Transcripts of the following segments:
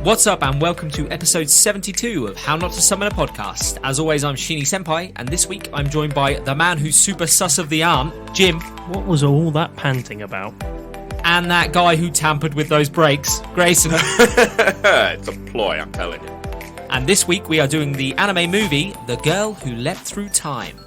What's up, and welcome to episode 72 of How Not to Summon a Podcast. As always, I'm Sheeny Senpai, and this week I'm joined by the man who's super sus of the arm, Jim. What was all that panting about? And that guy who tampered with those brakes, Grayson. It's a ploy, I'm telling you. And this week we are doing the anime movie, The Girl Who Leapt Through Time.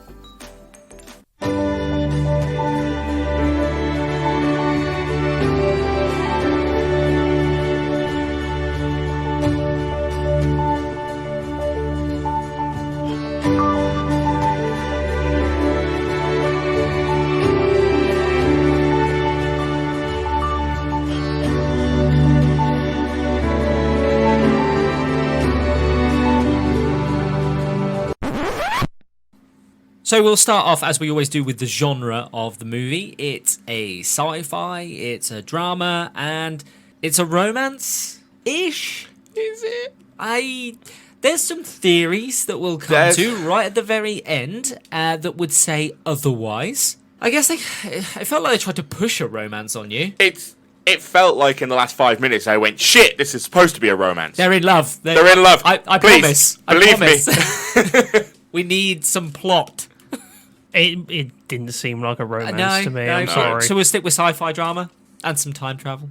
So we'll start off, as we always do, with the genre of the movie. It's a sci-fi, it's a drama, and it's a romance-ish. Is it? There's some theories that we'll come to right at the very end that would say otherwise. I guess it felt like they tried to push a romance on you. It felt like in the last 5 minutes I went, shit, this is supposed to be a romance. They're in love. They're in love. I Please, promise. I believe promise. me. We need some plot. It didn't seem like a romance to me. No. I'm sorry. So we'll stick with sci-fi drama and some time travel,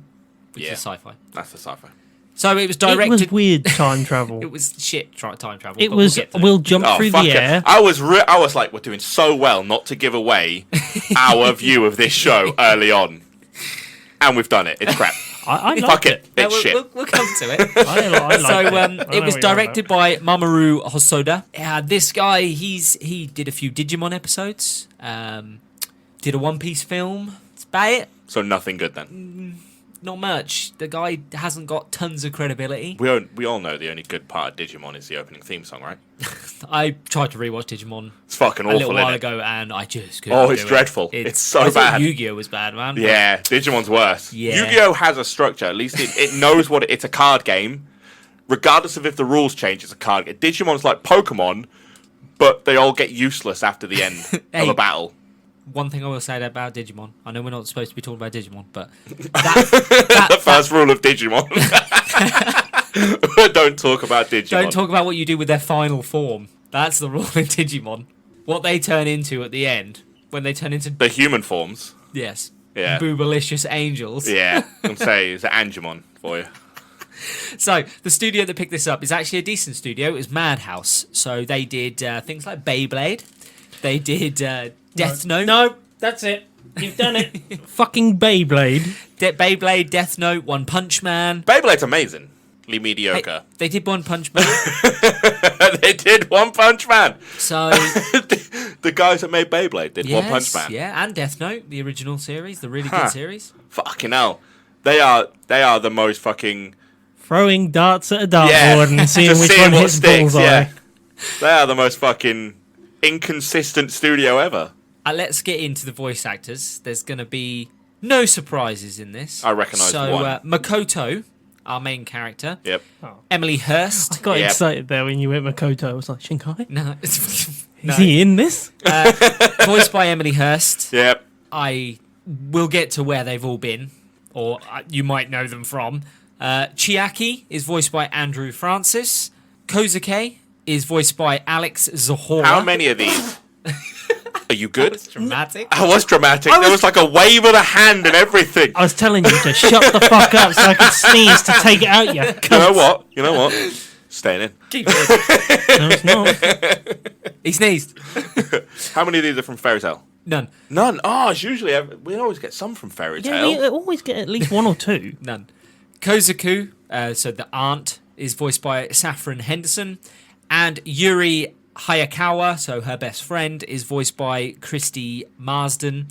which is sci-fi. That's the sci-fi. So it was directed. It was weird time travel. It was shit time travel. It was. We'll jump through the air. I was like, we're doing so well not to give away our view of this show early on, and we've done it. It's crap. I Fuck it. No, It's shit. We'll come to it. I like It was directed by Mamoru Hosoda. This guy, he did a few Digimon episodes. Did a One Piece film. That's about it. So nothing good then. Not much. The guy hasn't got tons of credibility. We all know the only good part of Digimon is the opening theme song, right? I tried to rewatch Digimon It's fucking awful, a little while isn't it? ago, and I just couldn't. Oh, it's do dreadful. It. It's so I thought bad. Yu-Gi-Oh was bad, man. Yeah, Digimon's worse. Yeah. Yu-Gi-Oh has a structure. At least it knows what it's a card game. Regardless of if the rules change, it's a card game. Digimon's like Pokemon, but they all get useless after the end of a battle. One thing I will say about Digimon, I know we're not supposed to be talking about Digimon, but The first rule of Digimon. Don't talk about Digimon. don't talk about what you do with their final form. That's the rule in Digimon. What they turn into at the end, when they turn into... The human forms. Yes. Yeah. Boobalicious angels. Yeah, I'm saying it's an Angemon for you. So, the studio that picked this up is actually a decent studio. It was Madhouse. So, they did things like Beyblade. They did Death Note. No, that's it. You've done it. Fucking Beyblade. Beyblade, Death Note, One Punch Man. Beyblade's amazingly mediocre. Hey, they did One Punch Man. They did One Punch Man. So... The guys that made Beyblade did One Punch Man. Yeah, and Death Note, the original series, the really good series. Fucking hell. They are the most fucking... Throwing darts at a dartboard and seeing Just which seeing one what hits sticks, bullseye. yeah. They are the most fucking inconsistent studio ever. Let's get into the voice actors. There's going to be no surprises in this. I recognise one. Makoto, our main character. Yep. Emily Hurst. I got Yep. excited there when you went Makoto. I was like, Shinkai? No. Is he in this? Voiced by Emily Hurst. Yep. I will get to where they've all been, or you might know them from. Chiaki is voiced by Andrew Francis. Kozuke is voiced by Alex Zahora. How many of these? Are you good? That was dramatic. I was dramatic. There was like a wave of the hand and everything. I was telling you to shut the fuck up so I could sneeze to take it out, you cunt. You know what? Staying in. Keep it. No, it's not. He sneezed. How many of these are from Fairy Tail? None. None. Oh, it's usually we always get some from Fairy Yeah, Tail. we always get at least one or two. None. Kozuku, so the aunt, is voiced by Saffron Henderson. And Yuri Hayakawa, so her best friend, is voiced by Christy Marsden.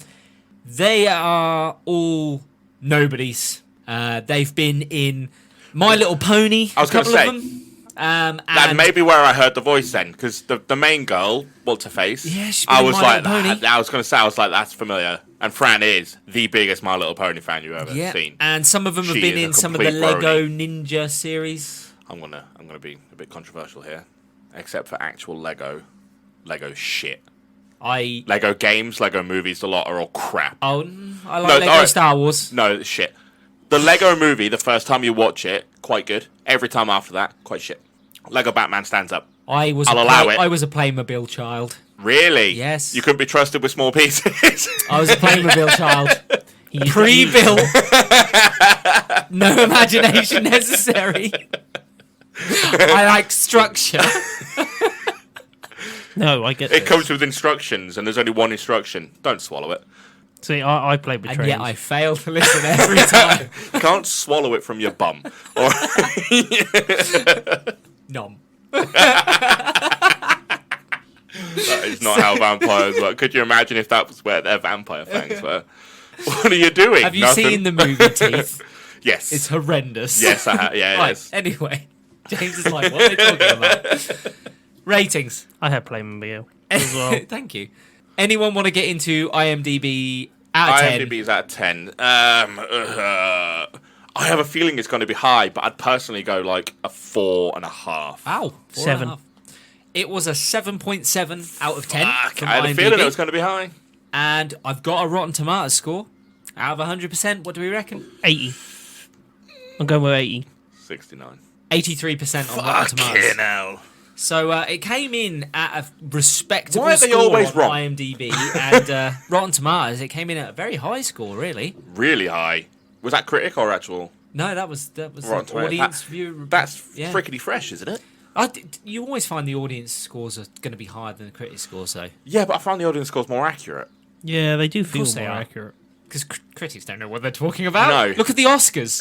They are all nobodies. They've been in My Little Pony. I was going to say. Of them. And That may be where I heard the voice then, because the main girl, Walter Face. Yeah, she's been I in was My like, Little Pony. I was going to say, I was like, that's familiar. And Fran is the biggest My Little Pony fan you've ever seen. And some of them have She been is a in some of the complete Lego Ninja series. I'm gonna be a bit controversial here, except for actual Lego shit. Lego games, Lego movies, a lot are all crap. I like Lego Star Wars. No, shit. The Lego movie, the first time you watch it, quite good. Every time after that, quite shit. Lego Batman stands up. I'll allow it. I was a Playmobil child. Really? Yes. You couldn't be trusted with small pieces. I was a Playmobil child. Pre-built. No imagination necessary. I like structure. No, I get It this. comes with instructions, and there's only one instruction. Don't swallow it. See, I played with And trains. yet I fail to listen every time. You can't swallow it from your bum. Or Nom. that is not how vampires work. Could you imagine if that was where their vampire fangs were? What are you doing? Have you Nothing? seen the movie Teeth? Yes. It's horrendous. Yes, I have. Yeah, it Right, is. anyway. James is like, what are they talking about? Ratings. I had Playmobil as well. Thank you. Anyone want to get into IMDb out of 10? IMDb is out of 10. I have a feeling it's going to be high, but I'd personally go like a 4.5. Wow. 7. 4.5. It was a 7.7 out of 10 from I had a IMDb. feeling it was going to be high. And I've got a Rotten Tomatoes score. Out of 100%, what do we reckon? 80. I'm going with 80. 69. 83% on Rotten Tomatoes. Fucking hell. So it came in at a respectable Why are they score always on wrong? IMDb. And Rotten Tomatoes, it came in at a very high score, really. Really high. Was that critic or actual? No, that was Rotten the Tomatoes? audience view. That's yeah. frickety fresh, isn't it? You always find the audience scores are going to be higher than the critic scores, though. Yeah, but I found the audience scores more accurate. Yeah, they do feel course they more are. accurate. Because critics don't know what they're talking about. No. Look at the Oscars.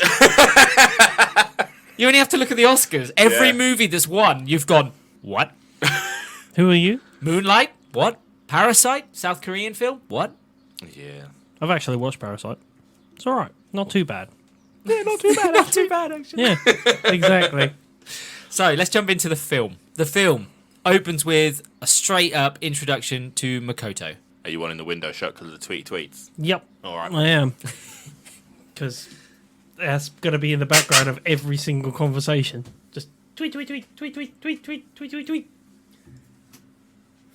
You only have to look at the Oscars. Every Yeah. movie that's won, you've gone, what? Who are you? Moonlight? What? Parasite? South Korean film? What? Yeah. I've actually watched Parasite. It's alright. Not too bad. Yeah, not too bad. Not too bad, actually. Yeah, exactly. So let's jump into the film. The film opens with a straight up introduction to Makoto. Are you wanting the window shut because of the tweets? Yep, All right. I am. Because that's going to be in the background of every single conversation. Just tweet, tweet, tweet, tweet, tweet, tweet, tweet, tweet, tweet, tweet.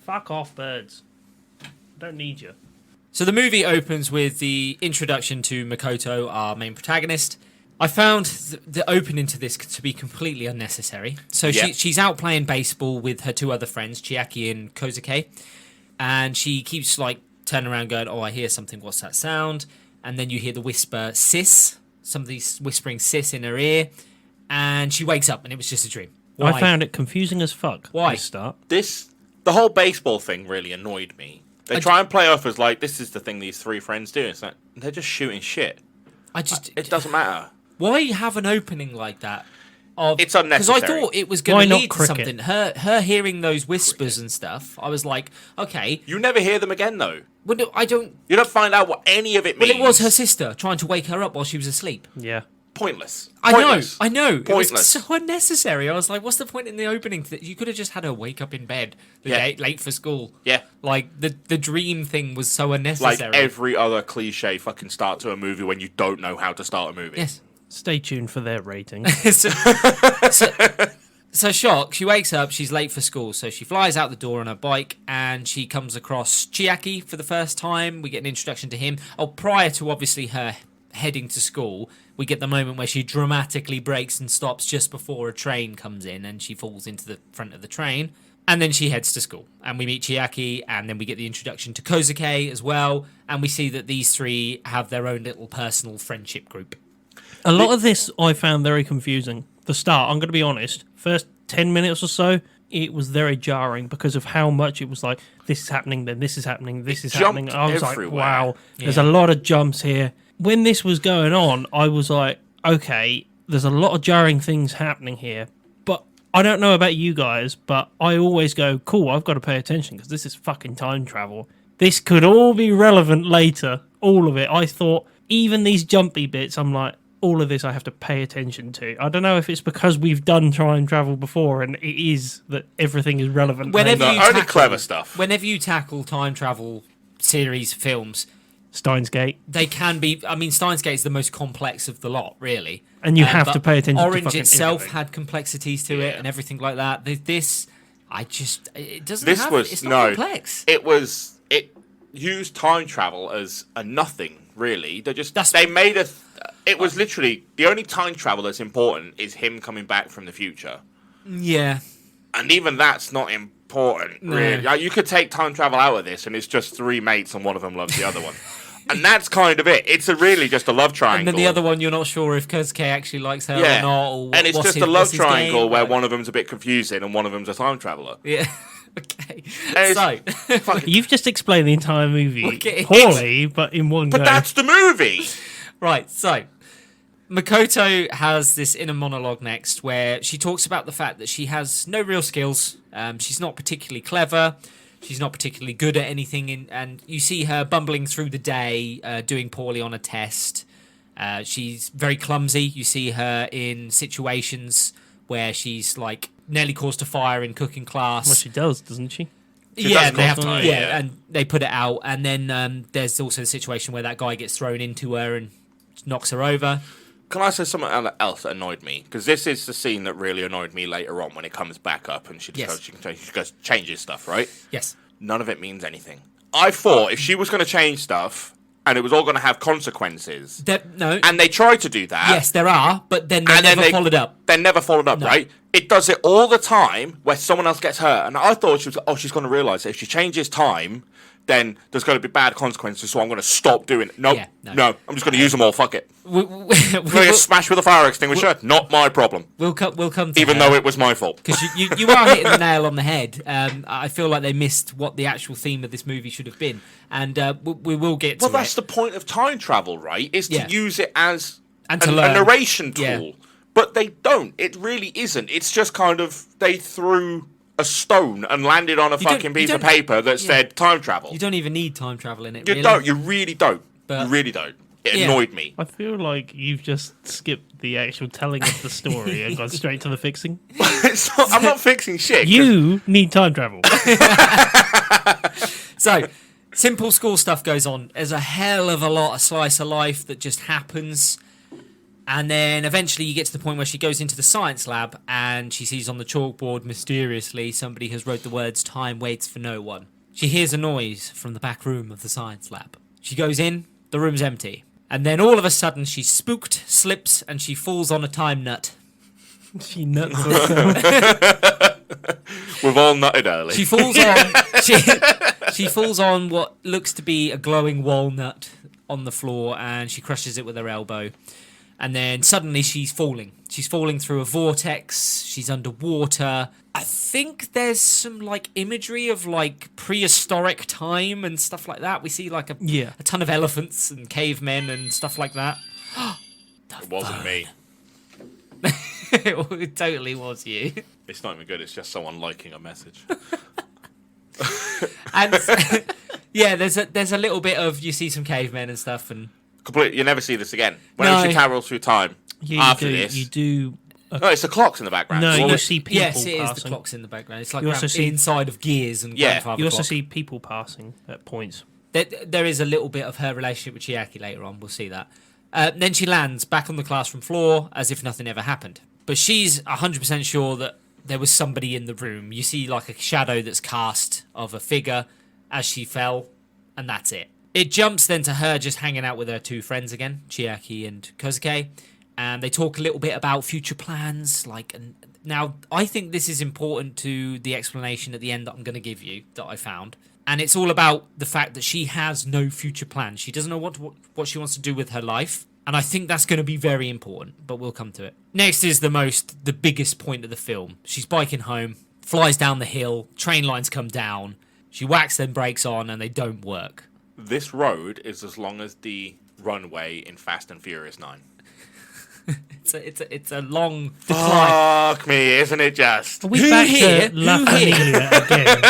Fuck off, birds. Don't need you. So the movie opens with the introduction to Makoto, our main protagonist. I found the opening to this to be completely unnecessary. So Yeah. she's out playing baseball with her two other friends, Chiaki and Kozuke, and she keeps like turning around going, oh, I hear something, what's that sound? And then you hear the whisper, sis, somebody's whispering sis in her ear, and she wakes up and it was just a dream. Why? I found it confusing as fuck. Why? To start. The whole baseball thing really annoyed me. They try and play off as like, this is the thing these three friends do. It's like, they're just shooting shit. It doesn't matter. Why have an opening like that? It's unnecessary. Because I thought it was Why going to not lead to cricket? something. Her hearing those whispers and stuff, I was like, okay. You never hear them again, though. Well, no, I don't... You don't find out what any of it means. Well, it was her sister trying to wake her up while she was asleep. Yeah. Pointless. I Pointless. know. It Pointless. was so unnecessary. I was like, what's the point in the opening? You could have just had her wake up in bed the day late for school. Yeah. Like, the dream thing was so Like unnecessary. every other cliche fucking start to a movie when you don't know how to start a movie. Yes. Stay tuned for their rating. So shock, she wakes up, she's late for school, so she flies out the door on her bike and she comes across Chiaki for the first time. We get an introduction to him. Oh, prior to obviously her heading to school, we get the moment where she dramatically brakes and stops just before a train comes in and she falls into the front of the train. And then she heads to school and we meet Chiaki and then we get the introduction to Kozuke as well. And we see that these three have their own little personal friendship group. A lot of this I found very confusing. The start, I'm going to be honest, first 10 minutes or so, it was very jarring because of how much it was like, this is happening, then this is happening, this is happening. jumped I was everywhere. like, wow, there's Yeah. a lot of jumps here. When this was going on, I was like, okay, there's a lot of jarring things happening here. But I don't know about you guys, but I always go, cool, I've got to pay attention because this is fucking time travel. This could all be relevant later, all of it. I thought, even these jumpy bits, I'm like, all of this I have to pay attention to. I don't know if it's because we've done time travel before and it is that everything is relevant. Whenever later. No, only clever stuff. Whenever you tackle time travel series films, Steins Gate. they can be. I mean, Steins Gate is the most complex of the lot, really. And you have but to pay attention to Orange fucking itself everything. had complexities to it Yeah. and everything like that. This, it doesn't This have. was It's not complex. It used time travel as a nothing, really. They That's- they made it was literally the only time travel that's important is him coming back from the future. Yeah. And even that's not important, No. really. Like, you could take time travel out of this, and it's just three mates, and one of them loves the other one. And that's kind of it. It's really just a love triangle. And then the other one, you're not sure if Kosuke actually likes her or not. Or and it's what's just his, a love what's his triangle game. where Like- one of them's a bit confusing and one of them's a time traveller. Yeah. Okay. And So. You've just explained the entire movie Look at it. poorly, but in one But go. that's the movie! Right, so Makoto has this inner monologue next where she talks about the fact that she has no real skills. She's not particularly clever. She's not particularly good at anything. And you see her bumbling through the day, doing poorly on a test. She's very clumsy. You see her in situations where she's like nearly caused a fire in cooking class. Well, she does, doesn't she? She Yeah, does they have cause to, fire, yeah, yeah. and they put it out. And then there's also the situation where that guy gets thrown into her and knocks her over. Can I say something else that annoyed me? Because this is the scene that really annoyed me later on when it comes back up and she Yes. she goes changes stuff, right? Yes. None of it means anything. I thought if she was going to change stuff and it was all going to have consequences, No. and they tried to do that, Yes, there are, but then they and then never followed up. They never followed up, No. right? It does it all the time where someone else gets hurt, and I thought she's going to realise that if she changes time, then there's going to be bad consequences, so I'm going to stop doing it. Nope, Yeah, no. no, I'm just going to use them all. Fuck it. We, I'm going to get smashed with a fire extinguisher. Not my problem. we'll come to Even though it was my fault. because you are hitting the nail on the head. I feel like they missed what the actual theme of this movie should have been, and we will get to Well, that's it. the point of time travel, right? Is to Yeah. use it as And to a learn. narration tool. Yeah. But they don't. It really isn't. It's just kind of they threw a stone and landed on a don't- fucking you piece of don't- paper that yeah. said time travel. You don't even need time travel in it. You really. don't. You really don't. But- you really don't. It Yeah. annoyed me. I feel like you've just skipped the actual telling of the story and gone straight to the fixing. I'm not fixing shit. 'cause You need time travel. So, simple school stuff goes on. There's a hell of a lot of slice of life that just happens. And then eventually you get to the point where she goes into the science lab and she sees on the chalkboard mysteriously somebody has wrote the words "Time waits for no one." She hears a noise from the back room of the science lab. She goes in, the room's empty. And then all of a sudden she's spooked, slips, and she falls on a time nut. She nuts herself. We've all nutted early. She falls on she falls on what looks to be a glowing walnut on the floor and she crushes it with her elbow. And then suddenly she's falling. She's falling through a vortex. She's underwater. I think there's some like imagery of like prehistoric time and stuff like that. We see like a ton of elephants and cavemen and stuff like that. It wasn't me. It totally was you. It's not even good. It's just someone liking a message. And yeah, there's a little bit of you see some cavemen and stuff and Complete. You never see this again. Whenever No. she travels through time after this, You do. no, it's the clocks in the background. No, Well, you see people yes, it is the passing. clocks in the background. It's like You also see- inside of gears and Yeah. grandfather You also clock. see people passing at points. There is a little bit of her relationship with Chiaki later on. We'll see that. Then she lands back on the classroom floor as if nothing ever happened. But she's 100% sure that there was somebody in the room. You see like a shadow that's cast of a figure as she fell, and that's it. It jumps then to her just hanging out with her two friends again, Chiaki and Kosuke, and they talk a little bit about future plans. Now, I think this is important to the explanation at the end that I'm going to give you that I found. And it's all about the fact that she has no future plans. She doesn't know what she wants to do with her life. And I think that's going to be very important, but we'll come to it. Next is the biggest point of the film. She's biking home, flies down the hill, train lines come down. She whacks them brakes on and they don't work. This road is as long as the runway in Fast and Furious 9. It's a long decline. Fuck me, isn't it just? Are we Who back here- to La who here- Familia again?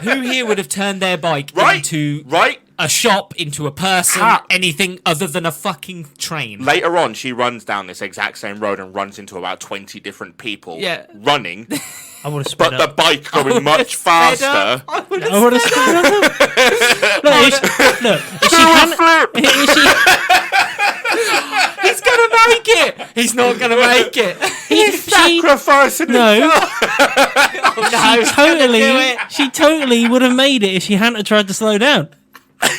Who here would have turned their bike Right, into right? a shop, into a person, Ha. anything other than a fucking train? Later on, she runs down this exact same road and runs into about 20 different people Yeah. running, I would have sped but the up. bike going much faster. I would I would have sped up. Look, if she hadn't, if she, He's gonna make it. He's not gonna make it. if she, Sacrificing no, No, she totally would have made it if she hadn't tried to slow down.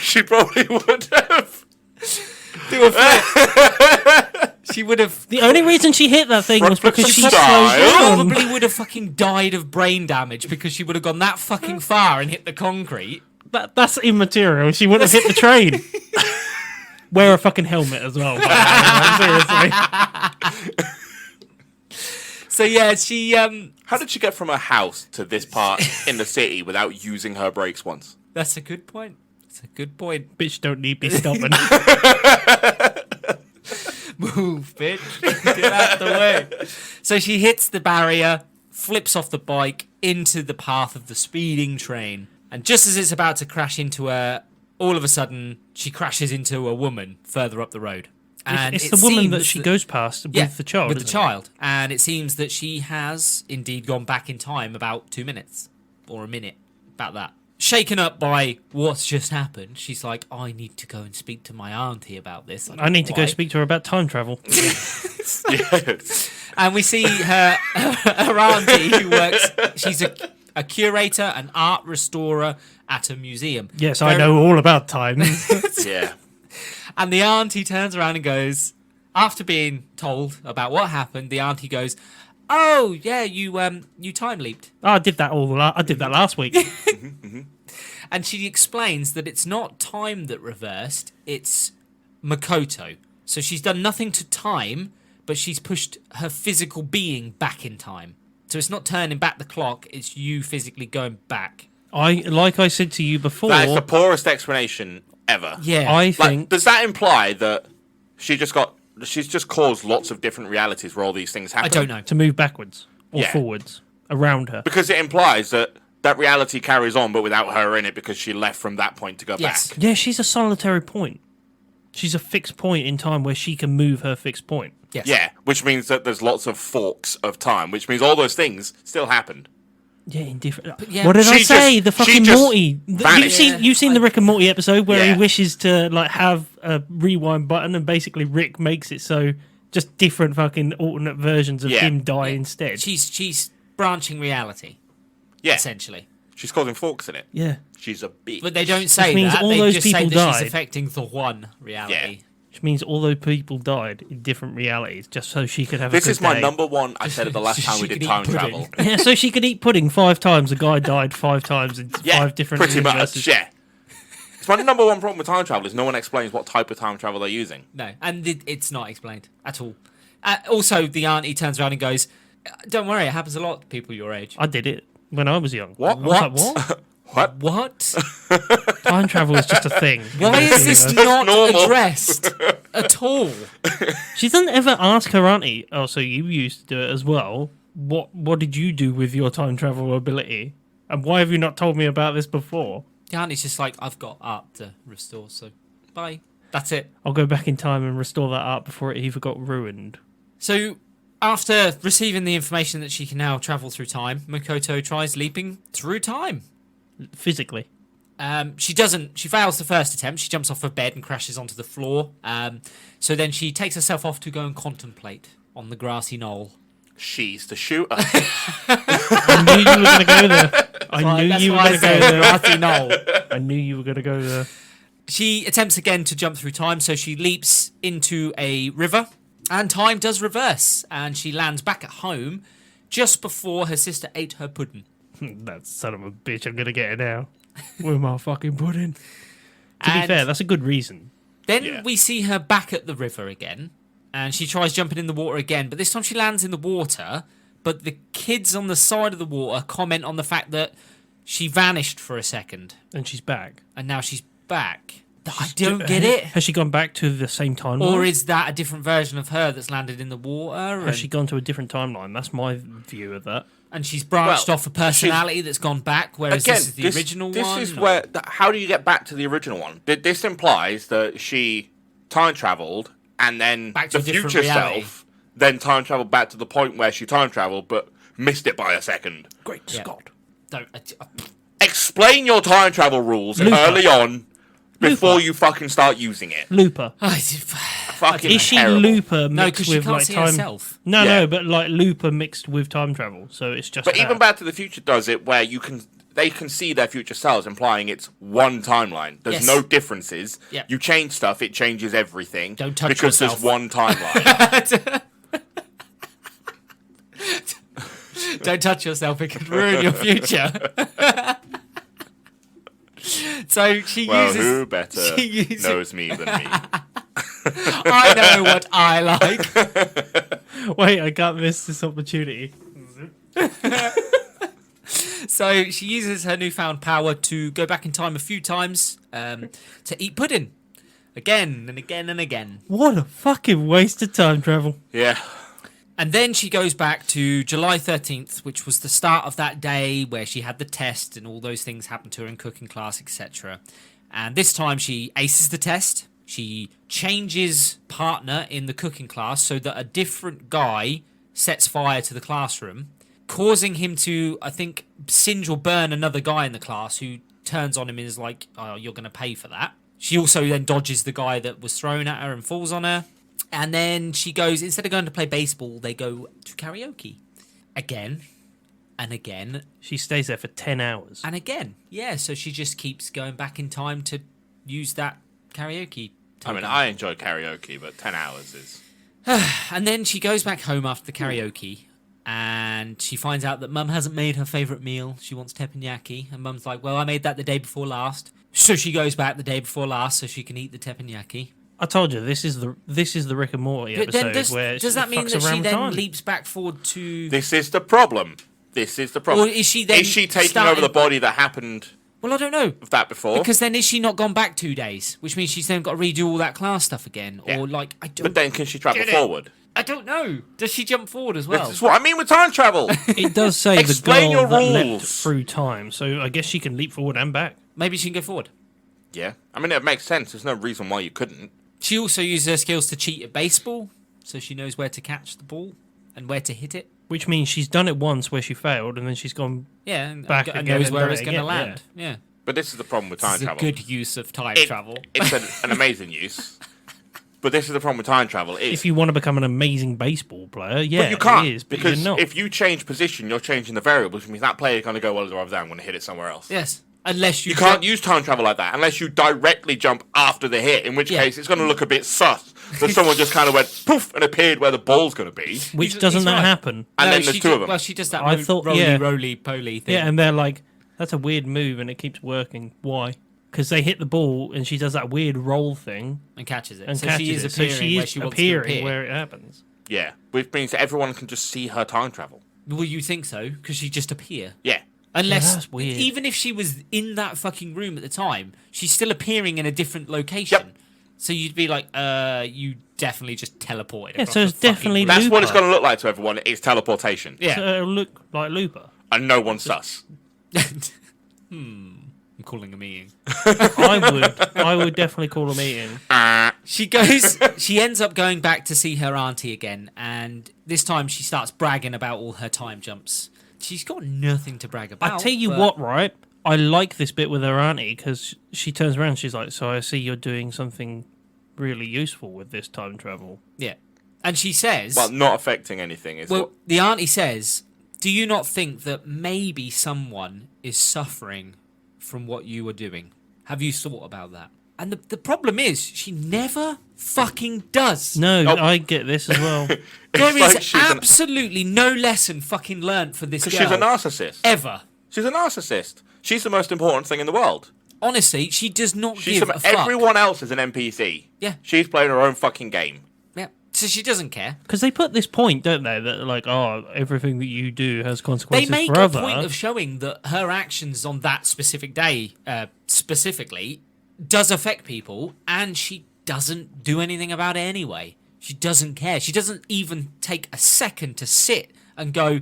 She probably would have. do a flip. She would have. The only reason she hit that thing was because she slowed Style. down. Probably would have fucking died of brain damage because she would have gone that fucking far and hit the concrete. That's immaterial. She wouldn't have hit the train. Wear a fucking helmet as well. Seriously. So yeah, she How did she get from her house to this part in the city without using her brakes once? That's a good point. That's a good point. Bitch don't need be stopping. Move, bitch. Get out the way. So she hits the barrier, flips off the bike into the path of the speeding train. And just as it's about to crash into her, all of a sudden, she crashes into a woman further up the road. And It's it the woman that seems she goes past with the child. With the isn't it? child. And it seems that she has indeed gone back in time about 2 minutes. Or a minute. About that. Shaken up by what's just happened, she's like, I need to go and speak to my auntie about this. I need to go Why? speak to her about time travel. Yes. And we see her auntie who works. She's a curator, an art restorer at a museum. Yes, I know all about time. Yeah. And the auntie turns around and goes, after being told about what happened, the auntie goes, "Oh yeah, you time leaped." I did that I did that last week. And she explains that it's not time that reversed; it's Makoto. So she's done nothing to time, but she's pushed her physical being back in time. So it's not turning back the clock; it's you physically going back. Like I said to you before, That is the poorest explanation ever. Yeah, I Like, think does that imply that she's just caused lots of different realities where all these things happen? I don't know. to move backwards or Yeah. forwards around her. Because it implies that reality carries on, but without her in it, because she left from that point to go Yes. back. Yeah, she's a solitary point. She's a fixed point in time where she can move her fixed point. Yes. Yeah, which means that there's lots of forks of time, which means all those things still happened. Yeah, in different. yeah, What did I she say? just- The she fucking just Morty. vanished. You've seen the Rick and Morty episode where Yeah. he wishes to like have a rewind button, and basically Rick makes it so just different fucking alternate versions of Yeah. him die instead. She's branching reality, Yeah, essentially. she's causing forks in it. Yeah, She's a bitch. But they don't say means that. all They those just say people that died. she's affecting the one reality. which means all those people died in different realities just so she could have. This a good is my day. number one. I said it the last So time we she did could time eat pudding. travel. Yeah, so she could eat pudding 5 times. The guy died 5 times in Yeah, 5 different pretty universes. much. Yeah. It's my number one problem with time travel is no one explains what type of time travel they're using. No, and it's not explained at all. Also, the auntie turns around and goes, "Don't worry, it happens a lot to people your age." I did it when I was young. What? I was like, what? What? What? Time travel is just a thing. Why is this not normal. addressed at all? She doesn't ever ask her auntie, oh, so you used to do it as well. What did you do with your time travel ability? And why have you not told me about this before? The auntie's just like, "I've got art to restore, so bye." That's it. I'll go back in time and restore that art before it even got ruined. So, after receiving the information that she can now travel through time, Makoto tries leaping through time. Physically. She doesn't. She fails the first attempt. She jumps off her bed and crashes onto the floor. So then she takes herself off to go and contemplate on the grassy knoll. She's the shooter. I knew you were going to go there. I knew That's you were why going to I go said there. grassy knoll. I knew you were going to go there. She attempts again to jump through time, so she leaps into a river, and time does reverse, and she lands back at home just before her sister ate her pudding. That son of a bitch, I'm going to get it now. With my fucking pudding. To be And fair, that's a good reason. Then Yeah. we see her back at the river again, and she tries jumping in the water again, but this time she lands in the water, but the kids on the side of the water comment on the fact that she vanished for a second, And she's back. and now she's back. I don't get it. Has she gone back to the same timeline? Or is that a different version of her that's landed in the water? Has she gone to a different timeline? That's my view of that. And she's branched Well, off a personality that's gone back, whereas Again, this is the original this one. is or- where. How do you get back to the original one? This implies that she time traveled and then Back to the a different future reality. self then time traveled back to the point where she time traveled but missed it by a second. Great Yeah. Scott. Don't, Explain your time travel rules Looper. early on before Looper. you fucking start using it. Looper. Fucking Is she terrible. Looper No, mixed because she with can't like see time? herself. No, Yeah. no, but like Looper mixed with time travel, so it's just. But her. even Back to the Future does it where you can they can see their future selves, implying it's one timeline. There's Yes. no differences. Yeah. You change stuff, it changes everything. Don't touch because yourself. there's one timeline. Don't touch yourself, it could ruin your future. So she Well, uses. who better she uses- knows me than me? I know what I like. Wait, I can't miss this opportunity. So she uses her newfound power to go back in time a few times to eat pudding. Again and again and again. What a fucking waste of time travel. Yeah. And then she goes back to July 13th, which was the start of that day where she had the test and all those things happened to her in cooking class, etc. And this time she aces the test. She changes partner in the cooking class so that a different guy sets fire to the classroom, causing him to, I think, singe or burn another guy in the class who turns on him and is like, oh, you're going to pay for that. She also then dodges the guy that was thrown at her and falls on her. And then she goes, instead of going to play baseball, they go to karaoke. Again and again She stays there for 10 hours. and again. Yeah, so she just keeps going back in time to use that karaoke. I mean, token. I enjoy karaoke, but 10 hours is... And then she goes back home after the karaoke and she finds out that Mum hasn't made her favourite meal. She wants teppanyaki. And Mum's like, well, I made that the day before last. So she goes back the day before last so she can eat the teppanyaki. I told you, this is the Rick and Morty But then episode where does that mean fucks that she around then time. leaps back forward to... This is the problem. This is the problem. Or is she then Is she taking starting- over the body that happened Well, I don't know. of that before? Because then is she not gone back 2 days? Which means she's then got to redo all that class stuff again? Yeah. Or like, I don't... But then can she travel Get it. forward? I don't know. Does she jump forward as well? This is what I mean with time travel. It does say the Explain girl your that leapt rules. through time, so I guess she can leap forward and back. Maybe she can go forward. Yeah. I mean, it makes sense. There's no reason why you couldn't. She also uses her skills to cheat at baseball, so she knows where to catch the ball and where to hit it. Which means she's done it once where she failed, and then she's gone. Yeah, and, Back and again knows and where done it's it going to again, land. Yeah. But this is the problem with This time is a travel. good use of time travel. It's an amazing use. But this is the problem with time travel. If you want to become an amazing baseball player, yeah, but you can't, it is, but because you're not. if you change position, you're changing the variables, which means that player is going to go, well, over there, I'm going to hit it somewhere else. Yes. Unless you... You can't use time travel like that unless you directly jump after the hit, in which Yeah. case it's going to look a bit sus. That someone just kind of went poof and appeared where the ball's going to be. Which he's doesn't that right. happen? And then she there's two of them. Well, she does that I thought- roly, yeah. roly-poly thing. Yeah, and they're like, that's a weird move, and it keeps working. Why? Because they hit the ball, and she does that weird roll thing and catches it. and so catches she is it. So appearing she where is she wants to appearing appear. where it happens. Yeah, which means that everyone can just see her time travel. Well, you think so, because she just appear. Yeah. Unless, that's weird. even if she was in that fucking room at the time, she's still appearing in a different location. Yep. So you'd be like, you definitely just teleported. Yeah, across so the it's fucking definitely room. That's what it's Looper. going to look like to everyone. It's teleportation. Yeah. So it'll look like Looper. And no one's sus. I'm calling a meeting. I would definitely call a meeting. She ends up going back to see her auntie again, and this time she starts bragging about all her time jumps. She's got nothing to brag about. I tell you but- what, right? I like this bit with her auntie because she turns around and she's like, so I see you're doing something really useful with this time travel. Yeah. And she says, Well, not affecting anything. Is well, what, the auntie says, do you not think that maybe someone is suffering from what you are doing? Have you thought about that? And the problem is, she never fucking does. No, Nope. I get this as well. There like is she's an- absolutely no lesson fucking learnt for this girl. because she's a narcissist. Ever. She's a narcissist. She's the most important thing in the world. Honestly, she does not She's give a fuck. everyone else is an NPC. Yeah. She's playing her own fucking game. Yeah. So she doesn't care. Because they put this point, don't they? That like, oh, everything that you do has They consequences make forever. a point of showing that her actions on that specific day, specifically, does affect people, and she doesn't do anything about it anyway. She doesn't care. She doesn't even take a second to sit and go,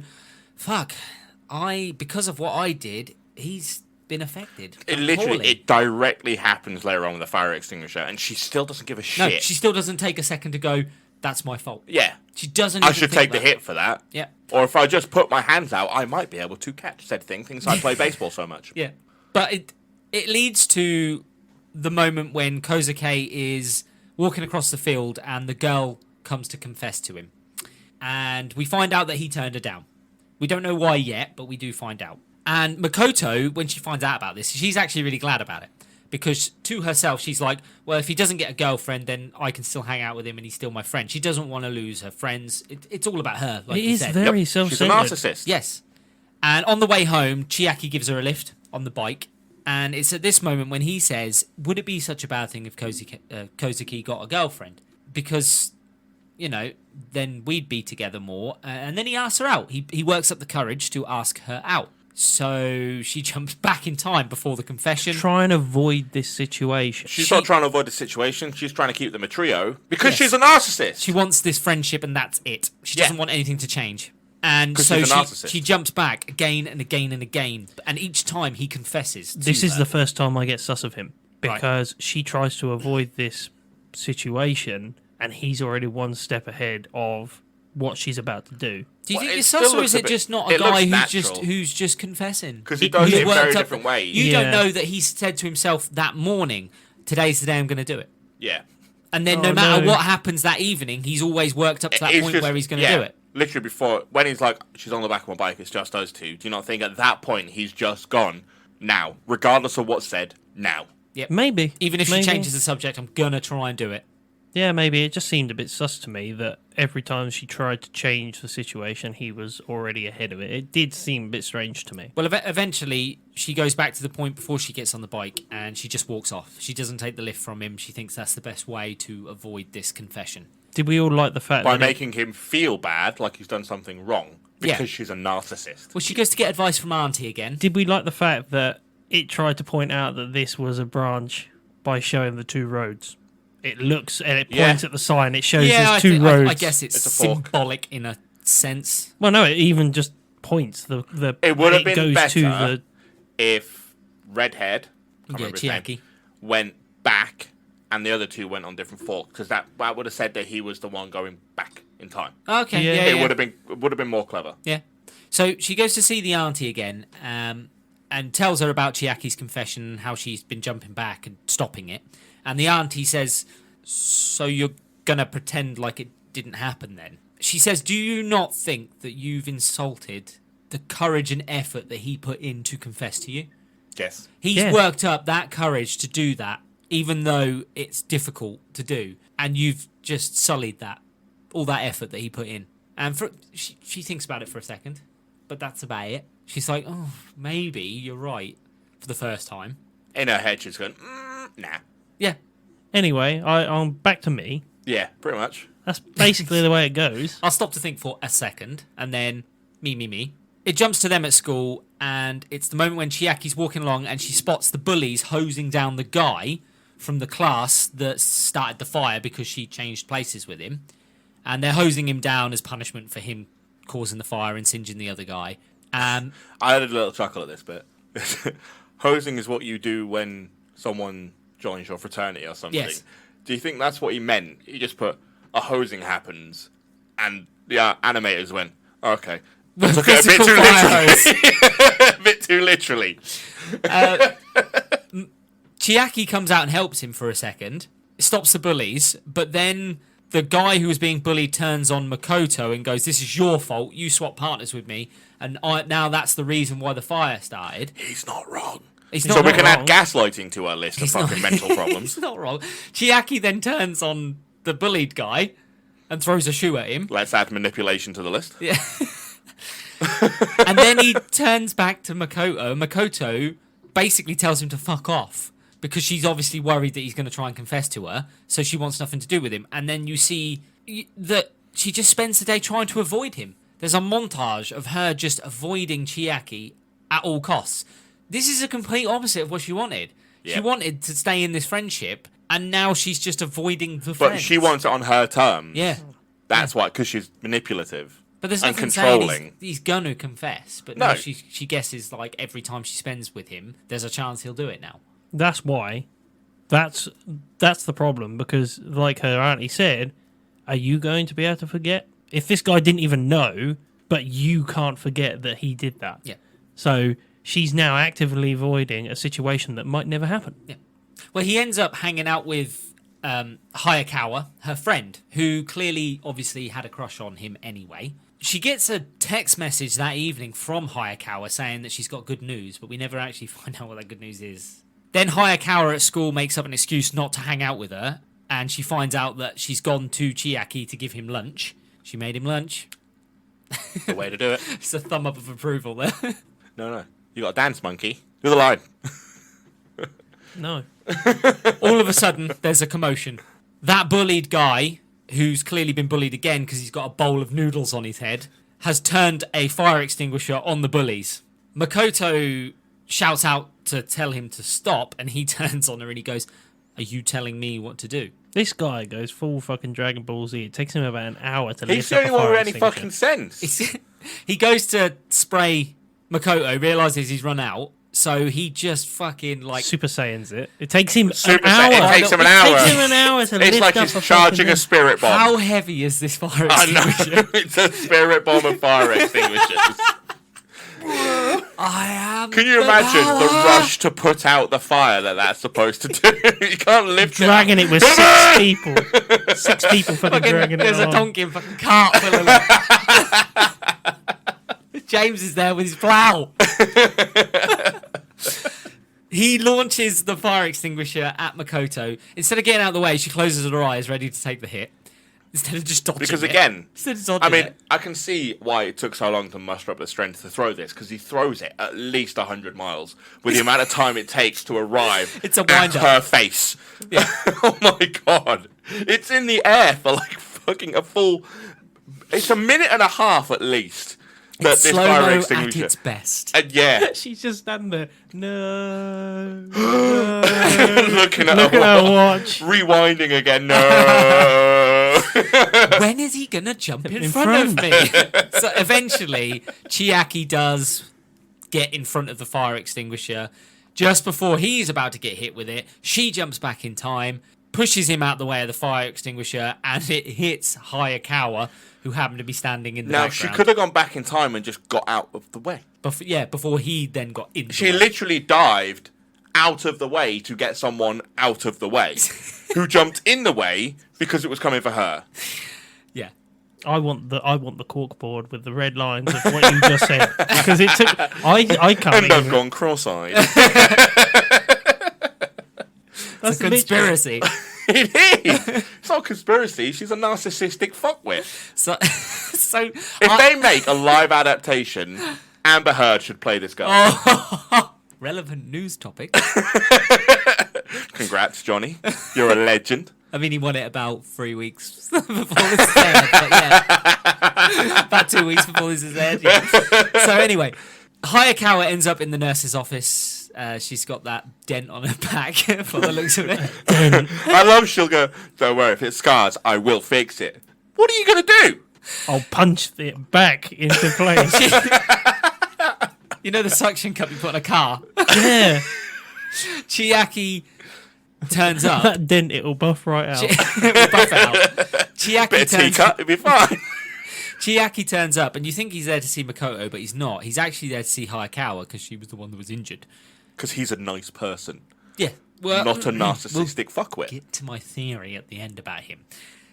fuck, because of what I did, he's been affected. It literally, poorly." it directly happens later on with the fire extinguisher, and she still doesn't give a No, shit. she still doesn't take a second to go, that's my fault. Yeah. She doesn't I even should think take the that. hit for that. Yeah. Or if I just put my hands out, I might be able to catch said thing since I play baseball so much. Yeah. But it leads to the moment when Kozuke is walking across the field and the girl comes to confess to him. And we find out that he turned her down. We don't know why yet, but we do find out. And Makoto, when she finds out about this, she's actually really glad about it. Because to herself, she's like, well, if he doesn't get a girlfriend, then I can still hang out with him and he's still my friend. She doesn't want to lose her friends. It's all about her, like It you is said. very She's a self-centered. narcissist. Yes. And on the way home, Chiaki gives her a lift on the bike. And it's at this moment when he says, would it be such a bad thing if Kozuki got a girlfriend? Because, you know, then we'd be together more. And then he asks her out. He works up the courage to ask her out. So she jumps back in time before the confession. Try and avoid this situation. She's not trying to avoid the situation. She's trying to keep them a trio because she's a narcissist. She wants this friendship and that's it. She doesn't want anything to change. And 'Cause so she's a narcissist. she jumps back again and again and again. And each time he confesses to This is her. the first time I get sus of him Right. because she tries to avoid this situation and he's already one step ahead of what she's about to do. Do you Well, think it it's still sus or looks is a it bit- just not a it looks guy natural. who's just confessing? 'Cause he does Who's it in worked very up- different ways. You Yeah. don't know that he said to himself that morning, today's the day I'm going to do it. Yeah. And then Oh, no matter no. what happens that evening, he's always worked up to that It's point just- where he's going to yeah, do it. Literally before, when he's like, she's on the back of my bike, it's just us two. Do you not think at that point he's just gone now, regardless of what's said, now? Maybe. Even if Maybe. she changes the subject, I'm going to try and do it. Yeah, maybe. It just seemed a bit sus to me that every time she tried to change the situation, he was already ahead of it. It did seem a bit strange to me. Well, eventually, she goes back to the point before she gets on the bike and she just walks off. She doesn't take the lift from him. She thinks that's the best way to avoid this confession. Did we all like the fact By that making him feel bad, like he's done something wrong, because Yeah. she's a narcissist. Well, she goes to get advice from Auntie again. did we like the fact that it tried to point out that this was a branch by showing the two roads? It looks and it Yeah. points at the sign. It shows Yeah, there's two I roads. guess it's It's a fork. symbolic in a sense. Well, no, it even just points. It would have been goes better to the. if Redhead, can't Yeah, remember his name, Chiaki. went back and the other two went on different forks, because that would have said that he was the one going back in time. Okay, Yeah. yeah, It yeah. would have been more clever. Yeah. So she goes to see the auntie again and tells her about Chiaki's confession and how she's been jumping back and stopping it. And the auntie says, so you're going to pretend like it didn't happen then? She says, do you not think that you've insulted the courage and effort that he put in to confess to you? Yes. He's Yeah. worked up that courage to do that, even though it's difficult to do. And you've just sullied that, all that effort that he put in. And she thinks about it for a second, but that's about it. She's like, oh, maybe you're right for the first time. In her head, she's going, nah. Yeah. Anyway, I'm back to me. Yeah, pretty much. That's basically the way it goes. I'll stop to think for a second, and then me. It jumps to them at school, and it's the moment when Chiaki's walking along and she spots the bullies hosing down the guy from the class that started the fire because she changed places with him. And they're hosing him down as punishment for him causing the fire and singeing the other guy. I had a little chuckle at this bit. Hosing is what you do when someone joins your fraternity or something. Yes. Do you think that's what he meant? He just put, a hosing happens, and the animators went, okay. Took it a bit Physical too fire literally. A bit too literally. Chiaki comes out and helps him for a second, stops the bullies, but then the guy who was being bullied turns on Makoto and goes, this is your fault, you swapped partners with me, and now that's the reason why the fire started. He's not wrong. He's So not we can wrong. add gaslighting to our list of fucking mental problems. He's not wrong. Chiaki then turns on the bullied guy and throws a shoe at him. Let's add manipulation to the list. Yeah. And then he turns back to Makoto. Makoto basically tells him to fuck off because she's obviously worried that he's going to try and confess to her, so she wants nothing to do with him. And then you see that she just spends the day trying to avoid him. There's a montage of her just avoiding Chiaki at all costs. This is a complete opposite of what she wanted. She Yep. wanted to stay in this friendship, and now she's just avoiding the But friends. she wants it on her terms. Yeah. That's why, because she's manipulative. But there's and nothing saying controlling. he's gonna confess. But No. now she guesses like every time she spends with him, there's a chance he'll do it now. That's why. That's the problem because, like her auntie said, are you going to be able to forget if this guy didn't even know, but you can't forget that he did that? Yeah. So she's now actively avoiding a situation that might never happen. Yeah. Well, he ends up hanging out with Hayakawa, her friend, who clearly, obviously, had a crush on him anyway. She gets a text message that evening from Hayakawa saying that she's got good news, but we never actually find out what that good news is. Then Hayakawa at school makes up an excuse not to hang out with her, and she finds out that she's gone to Chiaki to give him lunch. She made him lunch. The way to do it. It's a thumb up of approval there. No. You got a dance monkey. Do the line. No. All of a sudden, there's a commotion. That bullied guy, who's clearly been bullied again because he's got a bowl of noodles on his head, has turned a fire extinguisher on the bullies. Makoto shouts out to tell him to stop, and he turns on her and he goes, "Are you telling me what to do?" This guy goes full fucking Dragon Ball Z. It takes him about an hour to He's lift the up only a one fire with any extinguisher. fucking sense. He goes to spray Makoto, realizes he's run out, so he just fucking like Super Saiyans it. It takes him Super an Saiyan. hour. It takes him an It hour. takes him an hour to It's lift like up he's a charging fucking a spirit bomb. how heavy is this fire I extinguisher? know. It's a spirit bomb of fire extinguishers. I am. Can you imagine the rush to put out the fire that's supposed to do? You can't lift dragging it with six people. Six people fucking dragging it There's a along. donkey and fucking cart full of them. James is there with his plough. He launches the fire extinguisher at Makoto. Instead of getting out of the way, she closes her eyes, ready to take the hit. Instead of just dodging Because it. again, Instead of dodging I mean, it. I can see why it took so long to muster up the strength to throw this, because he throws it at least 100 miles with the amount of time it takes to arrive It's a at wind-up. her face. Yeah. Oh my god. It's in the air for like fucking a full... It's a minute and a half at least. That It's this slow-mo fire at extinguisher... its best. And yeah, She's just standing there. No. looking at Look her at her watch. rewinding again. No. When is he gonna jump in In front of front. me? So eventually, Chiaki does get in front of the fire extinguisher. Just before he's about to get hit with it, she jumps back in time, pushes him out the way of the fire extinguisher, and it hits Hayakawa, who happened to be standing in the Now, background. she could have gone back in time and just got out of the way. Before he then got in. She literally dived out of the way to get someone out of the way, who jumped in the way because it was coming for her. Yeah. I want the cork board with the red lines of what you just said, because it took. I can't. And I've even- gone cross-eyed. It's a conspiracy. It is. It's not a conspiracy. She's a narcissistic fuckwit. so If they make a live adaptation, Amber Heard should play this girl. relevant news topic. Congrats, Johnny. You're a legend. I mean, he won it about 3 weeks before this is aired, but yeah. About 2 weeks before this is aired, yeah. So anyway, Hayakawa ends up in the nurse's office. She's got that dent on her back, for the looks of it. I love she'll go, don't worry, if it scars, I will fix it. What are you going to do? I'll punch it back into place. You know the suction cup you put on a car? Yeah, Chiaki turns up. that dent it'll buff right out. We'll buff it out. Chiaki Bit of turns teacup, it'll be fine. Chiaki turns up, and you think he's there to see Makoto, but he's not. He's actually there to see Hayakawa because she was the one that was injured. Because he's a nice person, Yeah, well, not a narcissistic fuckwit. Get to my theory at the end about him.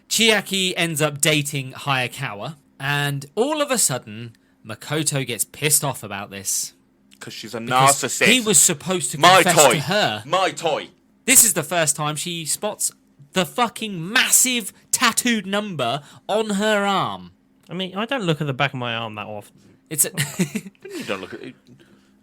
Chiaki ends up dating Hayakawa, and all of a sudden, Makoto gets pissed off about this. Because she's a Because narcissist. he was supposed to my confess toy. to her. My toy. This is the first time she spots the fucking massive tattooed number on her arm. I mean, I don't look at the back of my arm that often. It's a You don't look at it.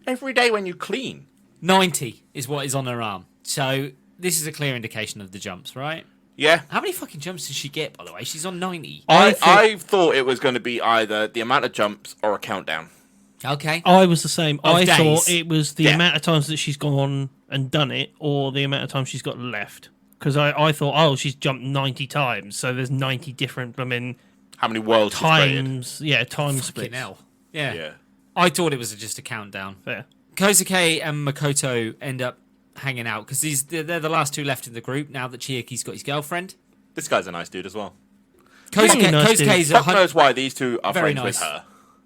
Every day when you clean. 90 is what is on her arm. So this is a clear indication of the jumps, right? Yeah. How many fucking jumps does she get, by the way? She's on 90. I thought it was going to be either the amount of jumps or a countdown. Okay. I was the same. I days. thought it was the Yeah. amount of times that she's gone and done it, or the amount of times she's got left. Because I thought, oh, she's jumped 90 times, so there's 90 different, How many worlds she's created. times. Yeah, time Fucking splits. hell. Yeah. Yeah. I thought it was just a countdown. Fair. Kozuke and Makoto end up hanging out because they're the last two left in the group now that Chiaki's got his girlfriend. This guy's a nice dude as well. Really nice Kozuke's Fuck knows why these two are Very friends with nice. her.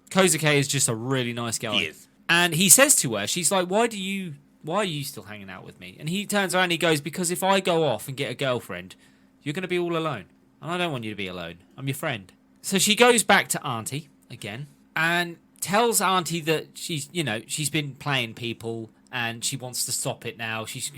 Kozuke is just a really nice guy. He is. And he says to her, she's like, why are you still hanging out with me? And he turns around and he goes, because if I go off and get a girlfriend, you're going to be all alone. And I don't want you to be alone. I'm your friend. So she goes back to Auntie again and tells Auntie that she's been playing people and she wants to stop it now. She's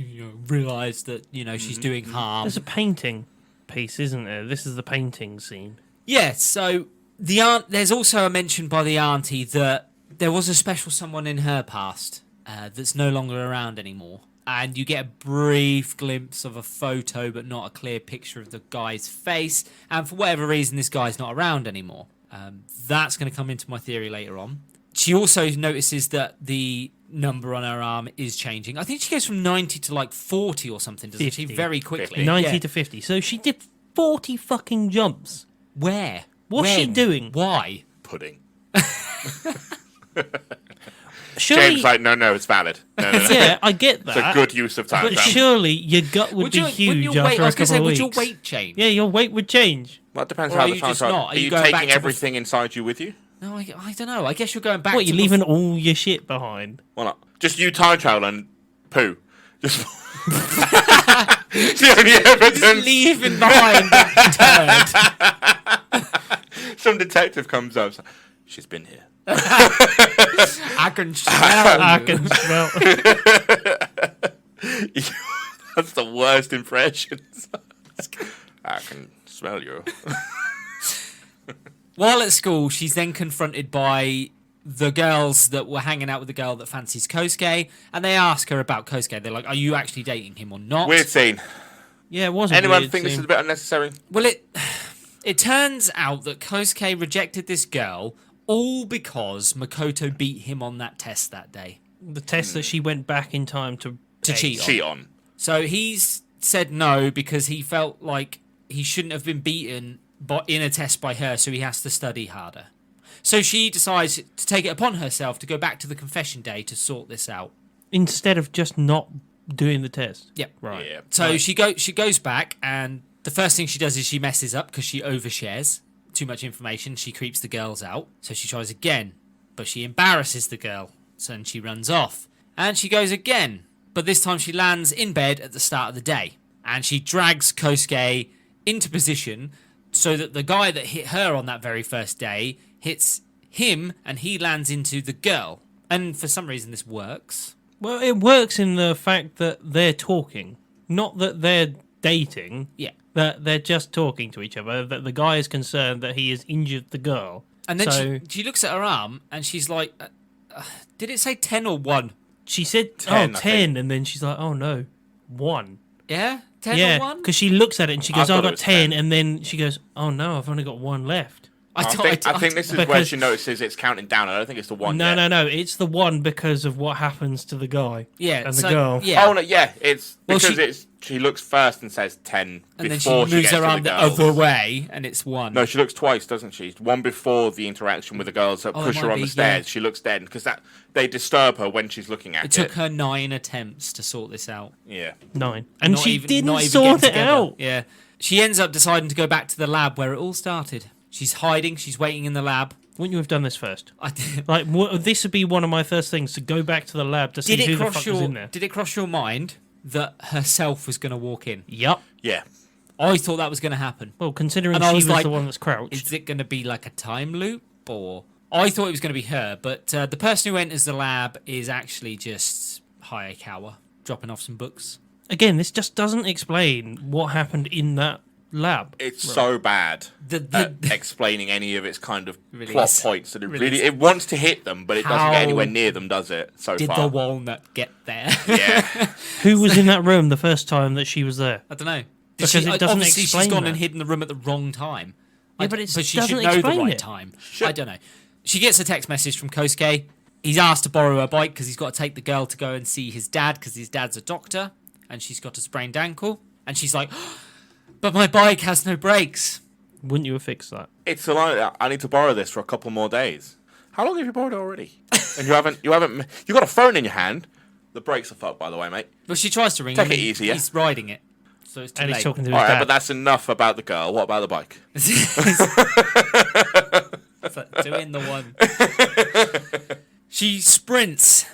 realised that she's doing harm. There's a painting piece, isn't there? This is the painting scene. Yeah, so there's also a mention by the auntie that there was a special someone in her past that's no longer around anymore. And you get a brief glimpse of a photo, but not a clear picture of the guy's face. And for whatever reason, this guy's not around anymore. That's going to come into my theory later on. She also notices that the number on her arm is changing. I think she goes from 90 to like 40 or something, doesn't she? Very quickly. 90 to 50. So she did 40 fucking jumps. Where? What's she doing? Why? Pudding. Surely, James like, no, it's valid. No. Yeah, I get that. It's a good use of time. But surely your gut would be huge after a couple of weeks. Would your weight change? Yeah, your weight would change. Well, it depends Or how are the you time's just right. not? Are you going back taking to everything inside you with you? No, I don't know. I guess you're going back What, you're leaving all your shit behind? Why not? Just you time travel and poo. Just it's the only evidence. Just leaving behind the turd. Some detective comes up. Like, she's been here. I can smell. I can smell. That's the worst impressions. I can smell you. While at school, she's then confronted by the girls that were hanging out with the girl that fancies Kosuke, and they ask her about Kosuke. They're like, "Are you actually dating him or not?" Weird scene. Yeah, it wasn't. Anyone weird think this scene. is a bit unnecessary? Well, it turns out that Kosuke rejected this girl all because Makoto beat him on that test that day. The test that she went back in time to cheat on. Cheat on. So he's said no because he felt like he shouldn't have been beaten in a test by her, so he has to study harder. So she decides to take it upon herself to go back to the confession day to sort this out. instead of just not doing the test. Yep. Right. Yeah. So she goes back, and the first thing she does is she messes up because she overshares too much information. She creeps the girls out. So she tries again, but she embarrasses the girl. So then she runs off. And she goes again, but this time she lands in bed at the start of the day. And she drags Kosuke into position so that the guy that hit her on that very first day hits him and he lands into the girl. And for some reason this works. Well, it works in the fact that they're talking, not that they're dating. Yeah. That they're just talking to each other. That the guy is concerned that he has injured the girl. And then so she looks at her arm and she's like, did it say 10 or 1? she said, 10, I 10, and then she's like, oh no, 1. Yeah? 10 or Yeah, 1? because she looks at it and she goes, I oh, thought I it got was 10, 10. and then she goes, oh no, I've only got 1 left. I think this is where because- she notices it's counting down. I don't think it's the one. No, yet. no, it's the 1 because of what happens to the guy. Yeah, and the so- girl. yeah. Oh no, yeah. It's Well, because she looks first and says 10 And then before she she moves gets her to arm the the girls. other way and it's 1. No, she looks twice, doesn't she? One before the interaction with the girls that Oh, it push her might on be, the stairs. yeah. She looks dead because they disturb her when she's looking at It took her 9 attempts to sort this out. Yeah. 9. And Not she even- didn't not even sort getting it together. out. Yeah. She ends up deciding to go back to the lab where it all started. She's hiding. She's waiting in the lab. Wouldn't you have done this first? I did. Like, this would be one of my first things, to go back to the lab to see who the fuck was in there. Did it cross your mind that herself was going to walk in? Yup. Yeah. I thought that was going to happen. Well, considering And she I was was like, the one that's crouched. Is it going to be like a time loop or? I thought it was going to be her, but the person who enters the lab is actually just Hayakawa dropping off some books. Again, this just doesn't explain what happened in that lab. It's so bad The- at explaining any of its kind of Really plot is. points. That Really it wants to hit them, but it doesn't How get anywhere near them, does it? So Did far. the walnut get there? Yeah. Who was in that room the first time that she was there? I don't know. Because it doesn't obviously explain she's gone that. and hidden the room at the wrong time. Yeah, but it she should doesn't know the explain right it. time. I don't know. She gets a text message from Kosuke. He's asked to borrow her bike because he's got to take the girl to go and see his dad because his dad's a doctor and she's got a sprained ankle. And she's like, but my bike has no brakes. Wouldn't you have fixed that? It's a line. I need to borrow this for a couple more days. How long have you borrowed it already? And you got a phone in your hand. The brakes are fucked, by the way, mate. But she tries to ring Take him. it and easy, yeah? He's riding it. So it's too And late. he's talking to his All right, dad. but that's enough about the girl. What about the bike? It's like doing the one. She sprints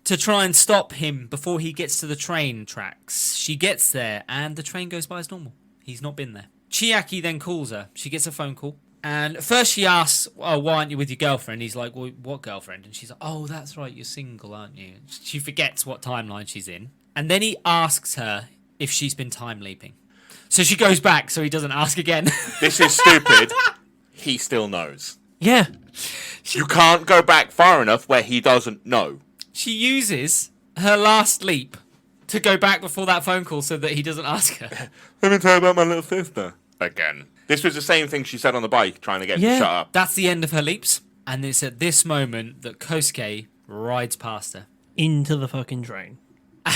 to try and stop him before he gets to the train tracks. She gets there and the train goes by as normal. He's not been there. Chiaki then calls her. She gets a phone call. And first she asks, "Oh, why aren't you with your girlfriend?" He's like, "Well, what girlfriend?" And she's like, "Oh, that's right, you're single, aren't you?" She forgets what timeline she's in. And then he asks her if she's been time leaping. So she goes back so he doesn't ask again. This is stupid. He still knows. Yeah. You can't go back far enough where he doesn't know. She uses her last leap to go back before that phone call so that he doesn't ask her. Let me tell you about my little sister. Again. This was the same thing she said on the bike, trying to get him to shut up. That's the end of her leaps. And it's at this moment that Kosuke rides past her. Into the fucking train.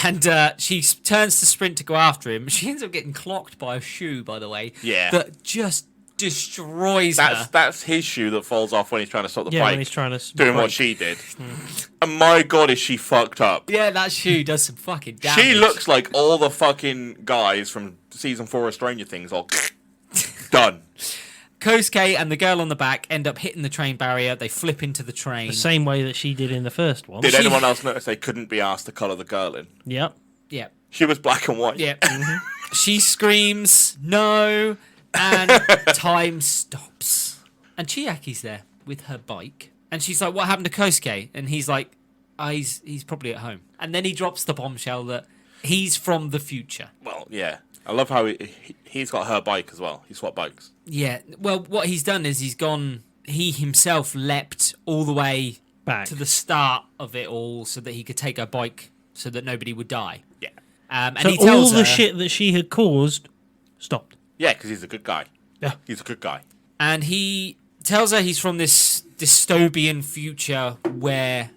And she turns to sprint to go after him. She ends up getting clocked by a shoe, by the way. Yeah. That just destroys her. That's his shoe that falls off when he's trying to stop the bike. When he's trying to... Doing what she did. And my God, is she fucked up. Yeah, that shoe does some fucking damage. She looks like all the fucking guys from season 4 of Stranger Things all... Done. Kosuke and the girl on the back end up hitting the train barrier. They flip into the train. The same way that she did in the first one. Did anyone else notice they couldn't be asked to colour the girl in? Yep. Yeah. She was black and white. Yeah. She screams, "No!" And time stops. And Chiaki's there with her bike. And she's like, "What happened to Kosuke?" And he's like, he's probably at home. And then he drops the bombshell that he's from the future. Well, yeah. I love how he's got her bike as well. He swapped bikes. Yeah. Well, what he's done is he himself leapt all the way Back to the start of it all so that he could take her bike so that nobody would die. Yeah. And so he tells all the her, shit that she had caused stopped. Yeah, because he's a good guy. Yeah. He's a good guy. and he tells her he's from this dystopian future where,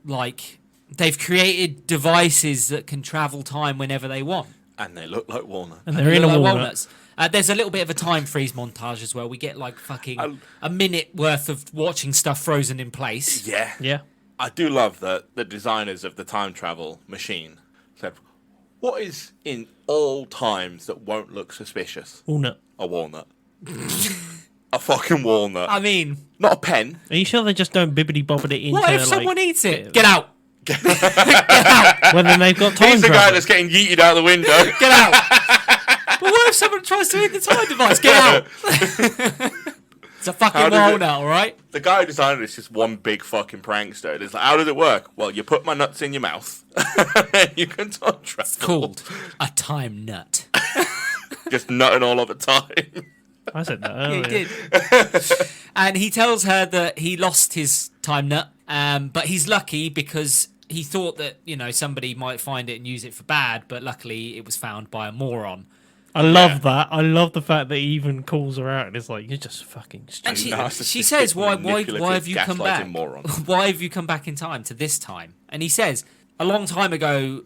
like, they've created devices that can travel time whenever they want. And they look like walnuts. And they're in a Like walnut. walnuts. There's a little bit of a time freeze montage as well. We get like fucking a minute worth of watching stuff frozen in place. Yeah. Yeah. I do love that the designers of the time travel machine said, what is in all times that won't look suspicious? Walnut. A walnut. A fucking walnut. I mean, Not a pen. Are you sure they just don't bibbity bobbity it into what if like, someone eats it? Get out! Well, then they've got time He's the guy travel. that's getting yeeted out the window. Get out! But what if someone tries to eat the time device? Get out! It's a fucking How does walnut, alright? The guy who designed it is just one big fucking prankster. It's like, how does it work? Well, you put my nuts in your mouth, and you can time travel. Called a time nut. Just nutting all of the time. I said that Yeah, earlier. he did. And he tells her that he lost his time nut, but he's lucky because he thought that, you know, somebody might find it and use it for bad, but luckily it was found by a moron. I love that. I love the fact that he even calls her out and it's like, you're just fucking And stupid. she Narcissistic, says, why have manipulative, you come back? gaslighting moron. Why have you come back in time to this time? And he says, a long time ago,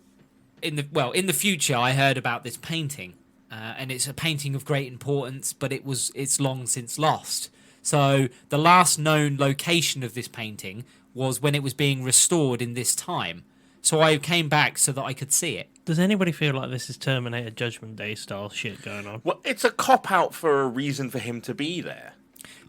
in the future, I heard about this painting, and it's a painting of great importance, but it's long since lost. So the last known location of this painting was when it was being restored in this time. So I came back so that I could see it. Does anybody feel like this is Terminator Judgment Day style shit going on? Well, it's a cop-out for a reason for him to be there.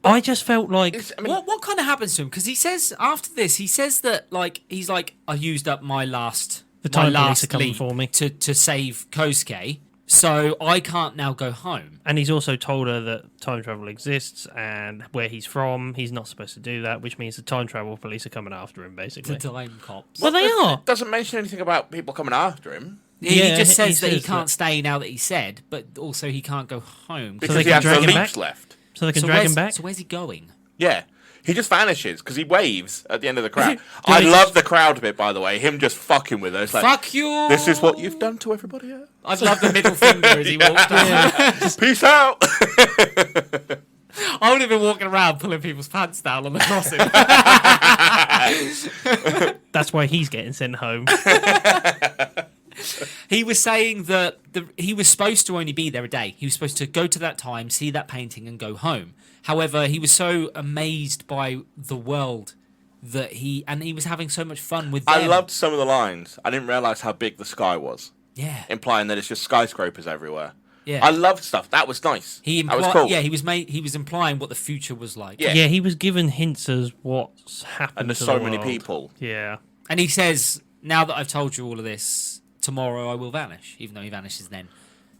I just felt like... I mean, What kind of happens to him? Because he says after this, he says that he's like, I used up my last time police last are coming leap for me. to save Kosuke, so I can't now go home. And he's also told her that time travel exists and where he's from, he's not supposed to do that, which means the time travel police are coming after him, The basically. time cops. Well, they are. It doesn't mention anything about people coming after him. He Yeah, just he says that he says can't that- stay now that he said, but also he can't go home. Because they he can has no drag him leaps back? left. So they can drag him back? So where's he going? Yeah. He just vanishes because he waves at the end of the crowd. Do I they love the crowd bit, by the way. Him just fucking with her. It's like, Fuck you! this is what you've done to everybody else. I'd love the middle finger as he walked down. Peace out. I would have been walking around pulling people's pants down on the crossing. That's why he's getting sent home. He was saying that he was supposed to only be there a day. He was supposed to go to that time, see that painting, and go home. However, he was so amazed by the world that he was having so much fun with them. I loved some of the lines. I didn't realise how big the sky was, Yeah. implying that it's just skyscrapers everywhere. Yeah. I loved stuff. That was nice. That was cool. Yeah, he was implying what the future was like. Yeah. Yeah, he was given hints as what's happened And there's to so the many world. people. Yeah. And he says, now that I've told you all of this, tomorrow I will vanish, even though he vanishes then.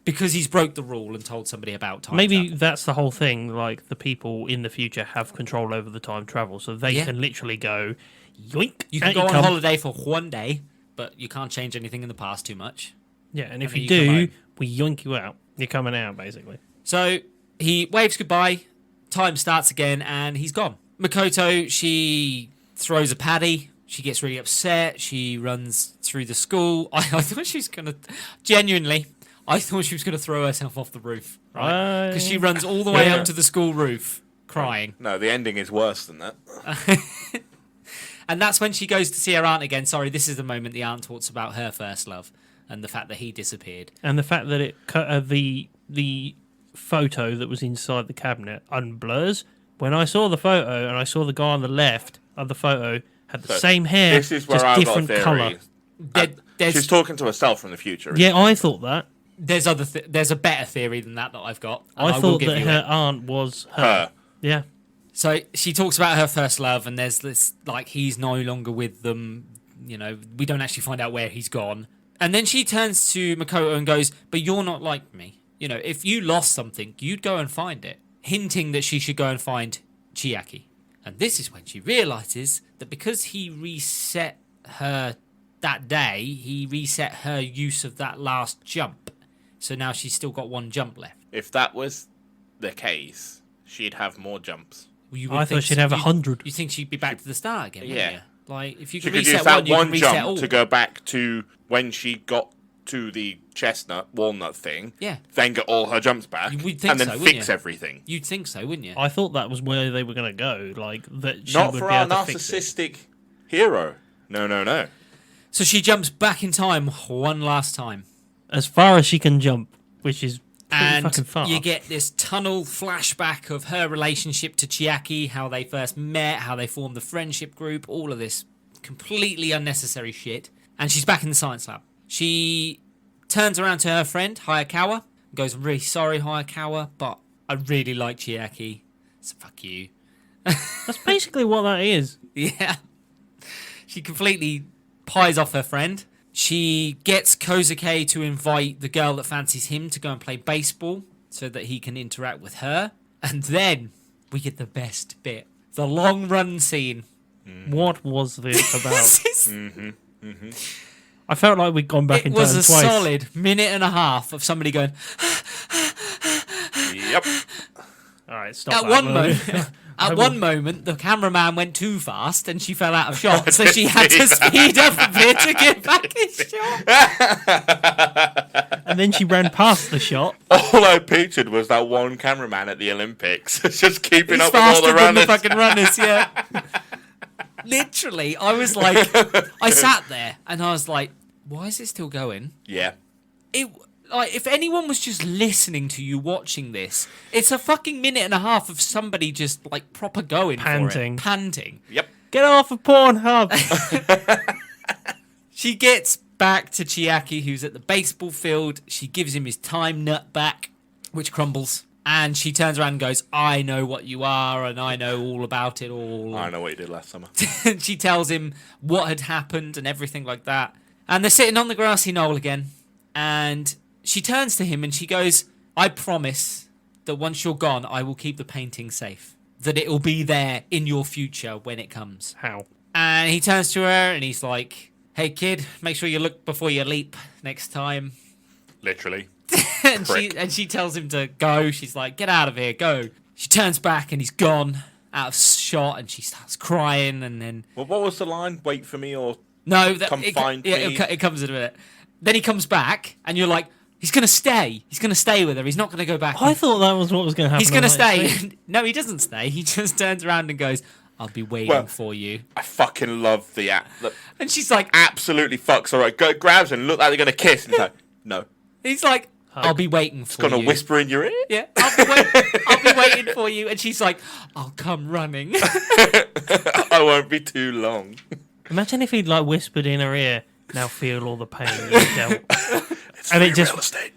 because he's broke the rule and told somebody about time Maybe travel. that's the whole thing. Like the people in the future have control over the time travel, so they Yeah. can literally go, yoink. You can out go on come. holiday for one day, but you can't change anything in the past too much. Yeah, and if then you you come do, home. we yoink you out. You're coming out, basically. So he waves goodbye, time starts again, and he's gone. Makoto, she throws a paddy. She gets really upset. She runs through the school. I thought she was going to... Genuinely, I thought she was going to throw herself off the roof. Right? Because she runs all the way Yeah. up to the school roof, crying. No, the ending is worse than that. And that's when she goes to see her aunt again. Sorry, this is the moment the aunt talks about her first love and the fact that he disappeared. And the fact that it the photo that was inside the cabinet unblurs. When I saw the photo and I saw the guy on the left of the photo had the same hair, This is where just I've got a different theory. colour. She's talking to herself from the future. Yeah, I thought that. There's there's a better theory than that I've got. and I will thought give that you her it. aunt was her. Her. Yeah. So she talks about her first love, and there's this, like, he's no longer with them. You know, we don't actually find out where he's gone. And then she turns to Makoto and goes, but you're not like me. You know, if you lost something, you'd go and find it. Hinting that she should go and find Chiaki. And this is when she realises that because he reset her that day, he reset her use of that last jump. So now she's still got one jump left. If that was the case, she'd have more jumps. Well, you would I think thought she'd have 100. You think she'd be back to the start again, wouldn't Yeah. you? Like, if you She could could reset use that one, you can one reset all. jump to go back to when she got to the chestnut, walnut thing. Yeah. Then get all her jumps back. You would think and then so, wouldn't fix you? everything. You'd think so, wouldn't you? I thought that was where they were going to go. Like, that she Not would for be our able to fix it. narcissistic hero. No, no, no. So she jumps back in time one last time. As far as she can jump, which is pretty And fucking far. you get this tunnel flashback of her relationship to Chiaki, how they first met, how they formed the friendship group, all of this completely unnecessary shit. And she's back in the science lab. She turns around to her friend, Hayakawa, and goes, I'm really sorry, Hayakawa, but I really like Chiaki. So fuck you. That's basically what that is. Yeah. She completely pies off her friend. She gets Kozuke to invite the girl that fancies him to go and play baseball so that he can interact with her. And then we get the best bit. The long run scene. What was this about? This is- I felt like we'd gone back it in was time a twice. solid minute and a half of somebody going, Yep. All right, stop at that, one will moment. you? At one moment, the cameraman went too fast and she fell out of shot, so she had to speed up a bit to get back in shot. And then she ran past the shot. All I pictured was that one cameraman at the Olympics, just keeping He's up with all faster the than the runners. fucking runners, yeah. Literally, I was like, I sat there and I was like, why is it still going? Yeah. It, like, if anyone was just listening to you watching this, it's a fucking minute and a half of somebody just like proper going Panting. for it. Panting. Yep. Get off of Pornhub. She gets back to Chiaki, who's at the baseball field. She gives him his time nut back, which crumbles. And she turns around and goes, I know what you are, and I know all about it all. I know what you did last summer. And she tells him what had happened and everything like that. And they're sitting on the grassy knoll again. And she turns to him and she goes, I promise that once you're gone, I will keep the painting safe. That it will be there in your future when it comes. How? And he turns to her and he's like, hey kid, make sure you look before you leap next time. Literally. and she tells him to go. She's like, get out of here, go. She turns back and he's gone, out of shot, and she starts crying. And then Well, what was the line? Wait for me or... no, Come it, find yeah, me. it comes in a minute. Then he comes back, and you're like, he's gonna stay. He's gonna stay with her. He's not gonna go back. I thought that was what was going to happen. He's gonna I'm like, stay. No, he doesn't stay. He just turns around and goes, I'll be waiting Well- for you. I fucking love the app. And she's like, Absolutely fucks her right. Go, grabs her and look like they're going to kiss. And he's like, no. he's like, I'll be waiting for Going you. to whisper in your ear? Yeah, I'll be waiting for you. And she's like, I'll come running. I won't be too long. Imagine if he'd like whispered in her ear, now feel all the pain you dealt. It's And free it just- real estate.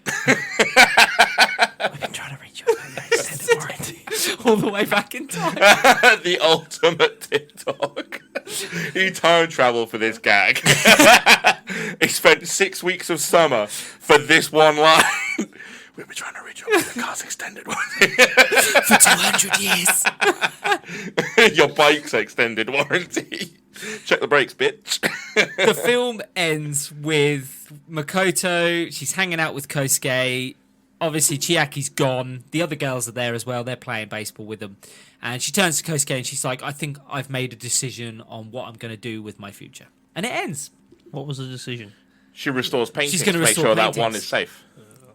I've been trying to reach you about your extended warranty. All the way back in time. The ultimate TikTok. He time traveled for this gag. He spent 6 weeks of summer for this one line. We've been trying to reach out to the car's extended warranty. For 200 years. Your bike's extended warranty. Check the brakes, bitch. The film ends with Makoto. She's hanging out with Kosuke. Obviously, Chiaki's gone. The other girls are there as well. They're playing baseball with them. And she turns to Kosuke and she's like, I think I've made a decision on what I'm going to do with my future. And it ends. What was the decision? She restores paintings She's to gonna make restore sure that paintings. one is safe.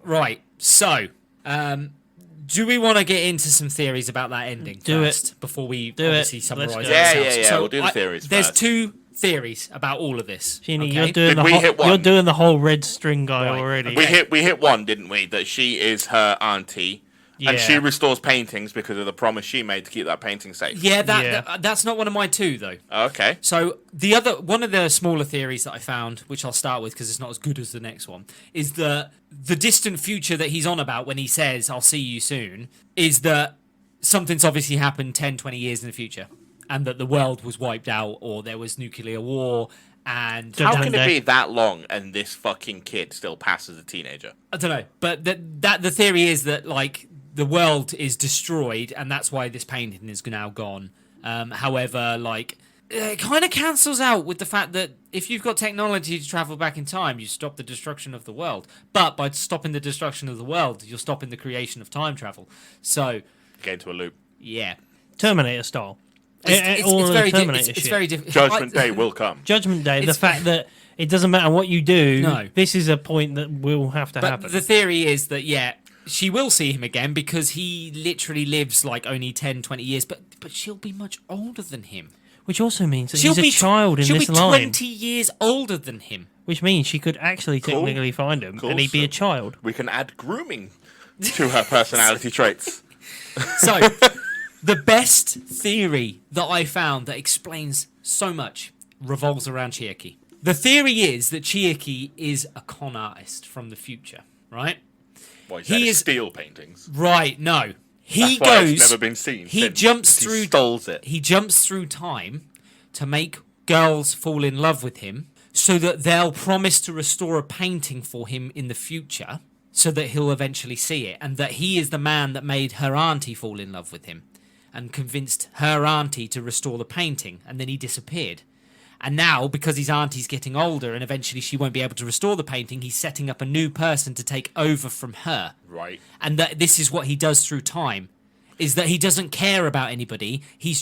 Right. So, do we want to get into some theories about that ending Do first before we Do it. obviously Let's summarise go. ourselves? Yeah. We'll do the theories There's first. 2 theories about all of this. Jeannie, okay? you're doing Did the we whole, hit one? you're doing the whole red string guy Right. already. We hit one, didn't we? That she is her auntie, and she Yeah. restores paintings because of the promise she made to keep that painting safe. Yeah, Yeah. that's not one of my 2 though. Okay. So one of the smaller theories that I found, which I'll start with because it's not as good as the next one, is that the distant future that he's on about when he says "I'll see you soon" is that something's obviously happened 10, 20 years in the future, and that the world was wiped out or there was nuclear war. And How can it Day. be that long and this fucking kid still passes a teenager? I don't know, but the theory is that like the world is destroyed, and that's why this painting is now gone. However, like it kind of cancels out with the fact that if you've got technology to travel back in time, you stop the destruction of the world. But by stopping the destruction of the world, you're stopping the creation of time travel. So Get into a loop. yeah, Terminator style. it's All of the very Terminator it's shit. very different. Judgment Day will come. Judgment Day, the It's- fact that it doesn't matter what you do, No. this is a point that will have to But happen. the theory is that, yeah, she will see him again because he literally lives like only 10, 20 years, but she'll be much older than him. Which also means that She'll he's be a child in she'll this be line. 20 years older than him. Which means she could actually Cool. technically find him Cool. and he'd be a child. We can add grooming to her personality traits. So, the best theory that I found that explains so much revolves around Chiaki. The theory is that Chiaki is a con artist from the future, right? Well, He is- steel paintings. Right, no. He That's why it's goes. never been seen. He since. jumps He through. Stoles it. He jumps through time to make girls fall in love with him, so that they'll promise to restore a painting for him in the future, so that he'll eventually see it, and that he is the man that made her auntie fall in love with him, and convinced her auntie to restore the painting, and then he disappeared. And now, because his auntie's getting older and eventually she won't be able to restore the painting, he's setting up a new person to take over from her. Right. And that this is what he does through time, is that he doesn't care about anybody. He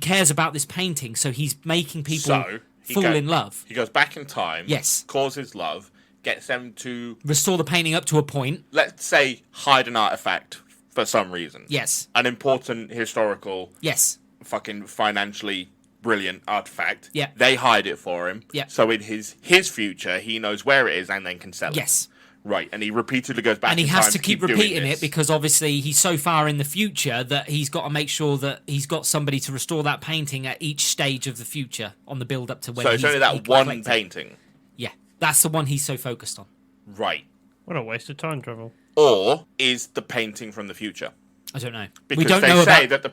cares about this painting, so he's making people So, fall in love. He goes back in time. Yes. Causes love. Gets them to, Restore the painting up to a point. let's say, hide an artifact for some reason. Yes. An important historical, Yes. fucking financially brilliant artifact. Yeah. They hide it for him. Yeah. So in his future, he knows where it is and then can sell it. Yes. Right. And he repeatedly goes back And he in has time to keep doing repeating this. it because obviously he's so far in the future that he's got to make sure that he's got somebody to restore that painting at each stage of the future on the build up to when So it's only he that can one collect it. painting. Yeah. That's the one he's so focused on. Right. What a waste of time travel. Or is the painting from the future? I don't know. Because we don't they know say about that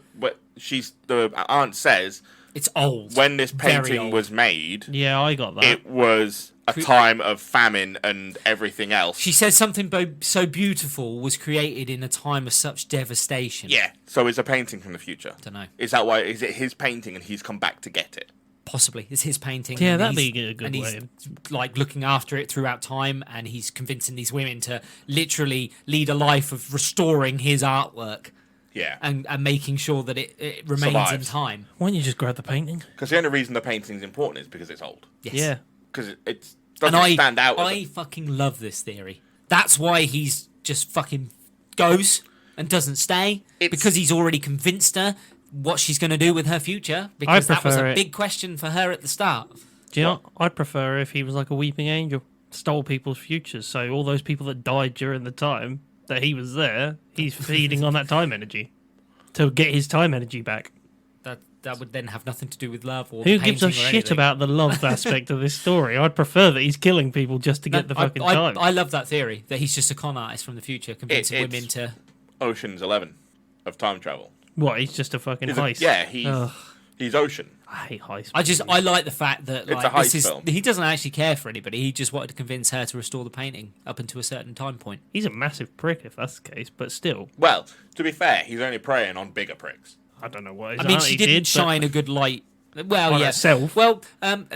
the aunt says it's old. when this Very painting old. was made, Yeah, I got that. it was a time of famine and everything else. She says something so beautiful was created in a time of such devastation. Yeah. So is a painting from the future? Don't know. Is that why? Is it his painting and he's come back to get it? Possibly. It's his painting. Yeah, and that'd he's- be a good and way. he's like looking after it throughout time, and he's convincing these women to literally lead a life of restoring his artwork Yeah. and making sure that it remains in Survives. time. Why don't you just grab the painting? Because the only reason the painting's important is because it's old. Yes. Yeah. Because it And doesn't stand out. as I fucking love this theory. That's why he's just fucking goes and doesn't stay, because he's already convinced her what she's going to do with her future, because that was prefer a it. big question for her at the start. Do you know? I'd prefer if he was like a weeping angel, stole people's futures. So all those people that died during the time that he was there, he's feeding on that time energy to get his time energy back. That would then have nothing to do with love or Who the gives a painting or shit anything. about the love aspect of this story? I'd prefer that he's killing people just to get the fucking time. I love that theory that he's just a con artist from the future, convincing it's- women to. Ocean's 11 of time travel. What? He's just a fucking heist. Yeah, Ugh. he's Ocean. I hate heist. I like the fact that It's like a heist this is film. he doesn't actually care for anybody. He just wanted to convince her to restore the painting up until a certain time point. He's a massive prick if that's the case, but still, Well, to be fair, he's only preying on bigger pricks. I don't know what his I mean, auntie she didn't did, shine a good light. Well, On yeah. herself. Well,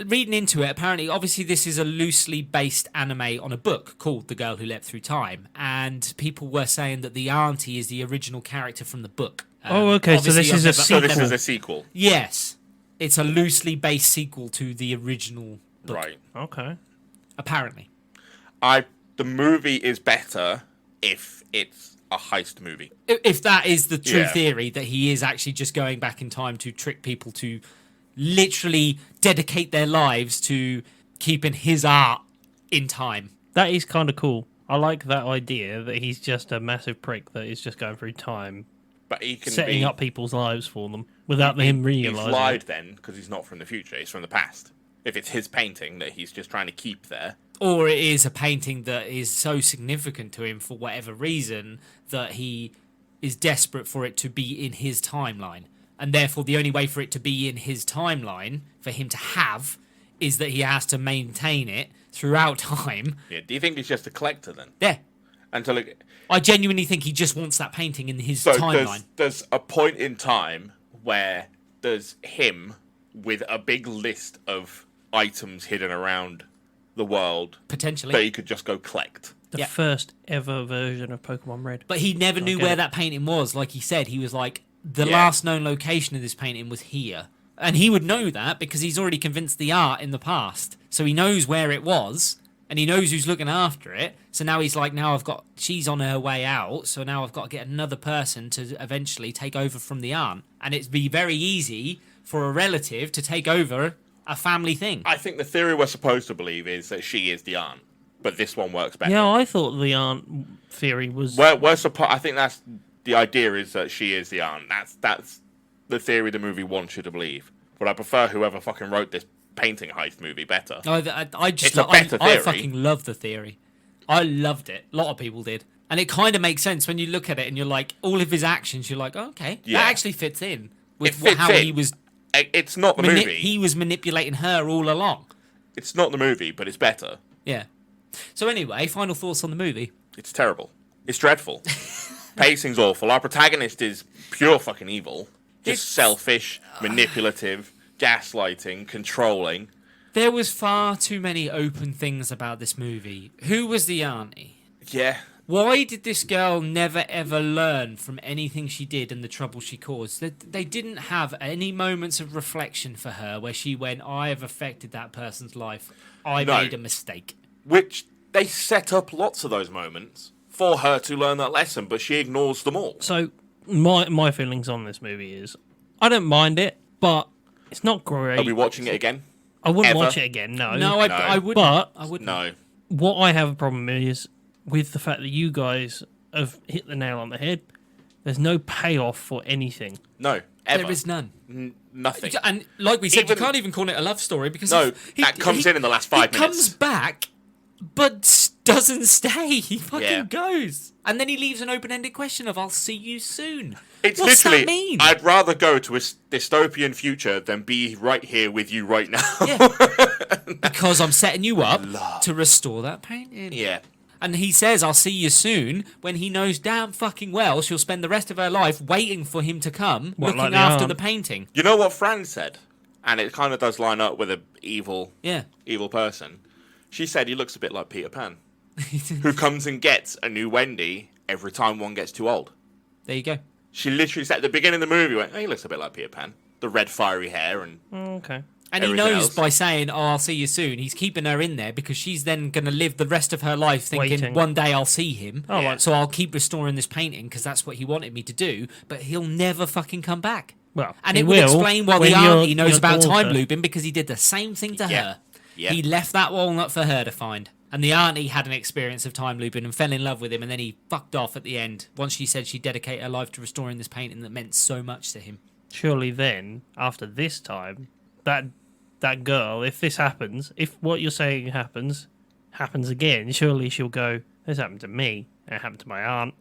reading into it, apparently, obviously, this is a loosely based anime on a book called The Girl Who Leapt Through Time, and people were saying that the auntie is the original character from the book. Oh, okay, so obviously, this is I've a never- So this Sequel. is a sequel, Yes, it's a loosely based sequel to the original book. right? Okay. Apparently, The movie is better if it's a heist movie. if that is the true Yeah. theory, that he is actually just going back in time to trick people to literally dedicate their lives to keeping his art in time. That is kind of cool. I like that idea that he's just a massive prick that is just going through time, But he can setting be, up people's lives for them without him He's realizing. lied then because he's not from the future; he's from the past. If it's his painting that he's just trying to keep there, Or it is a painting that is so significant to him for whatever reason that he is desperate for it to be in his timeline. And therefore, the only way for it to be in his timeline, for him to have, is that he has to maintain it throughout time. yeah. Do you think he's just a collector then? Yeah. Until it, I genuinely think he just wants that painting in his so timeline. there's a point in time where there's him with a big list of items hidden around the world Potentially. that he could just go collect. The Yeah. first ever version of Pokemon Red. But he never knew get where it. that painting was. Like he said, he was like, the Yeah. last known location of this painting was here. And he would know that because he's already convinced the art in the past. So he knows where it was and he knows who's looking after it. So now he's like, she's on her way out. So now I've got to get another person to eventually take over from the aunt. And it'd be very easy for a relative to take over a family thing. I think the theory we're supposed to believe is that she is the aunt, but this one works better. Yeah, I thought the aunt theory was. I think that's the idea, is that she is the aunt. That's the theory the movie wants you to believe. But I prefer whoever fucking wrote this painting heist movie better. I just It's a better I theory. fucking love the theory. I loved it. A lot of people did. And it kind of makes sense when you look at it and you're like, all of his actions, you're like, oh, okay, Yeah. that actually fits in with It fits how in. he was. It's not the movie. He was manipulating her all along. It's not the movie, but it's better. Yeah. So anyway, final thoughts on the movie. It's terrible. It's dreadful. Pacing's awful. Our protagonist is pure fucking evil. Just It's- selfish, manipulative, gaslighting, controlling. There was far too many open things about this movie. Who was the auntie? Yeah. Why did this girl never ever learn from anything she did and the trouble she caused? They didn't have any moments of reflection for her where she went, I have affected that person's life. I No. made a mistake. Which they set up lots of those moments for her to learn that lesson, but she ignores them all. So my feelings on this movie is, I don't mind it, but it's not great. Are we watching it again? I wouldn't ever? watch it again. No. No, No. I wouldn't. But- I wouldn't. No. What I have a problem is with the fact that you guys have hit the nail on the head. There's no payoff for anything. No. Ever. There is none. Nothing. And like we said, Even- you can't even call it a love story because No, that comes in the last 5 he minutes. comes back, but doesn't stay. He fucking Yeah. goes, and then he leaves an open-ended question of "I'll see you soon." It's What's literally, that mean? I'd rather go to a dystopian future than be right here with you right now. Yeah. Because I'm setting you up to restore that painting. Yeah. And he says, I'll see you soon, when he knows damn fucking well she'll spend the rest of her life waiting for him to come, What, looking like the after aunt? the painting. You know what Fran said? And it kind of does line up with an evil Yeah. person. She said he looks a bit like Peter Pan, who comes and gets a new Wendy every time one gets too old. There you go. She literally said at the beginning of the movie, went, oh, he looks a bit like Peter Pan. The red fiery hair and Okay. And he everything knows else. by saying, oh, I'll see you soon, he's keeping her in there because she's then going to live the rest of her life thinking, Waiting. one day I'll see him. Oh, Yeah. right. So I'll keep restoring this painting because that's what he wanted me to do, but he'll never fucking come back. Well, And he it would will explain why when the your- auntie knows your about time daughter- looping because he did the same thing to Yeah. her. Yeah. He left that walnut for her to find. And the auntie had an experience of time looping and fell in love with him, and then he fucked off at the end once she said she'd dedicate her life to restoring this painting that meant so much to him. Surely then, after this time, that girl, if this happens, if what you're saying happens again, surely she'll go, this happened to me, and it happened to my aunt.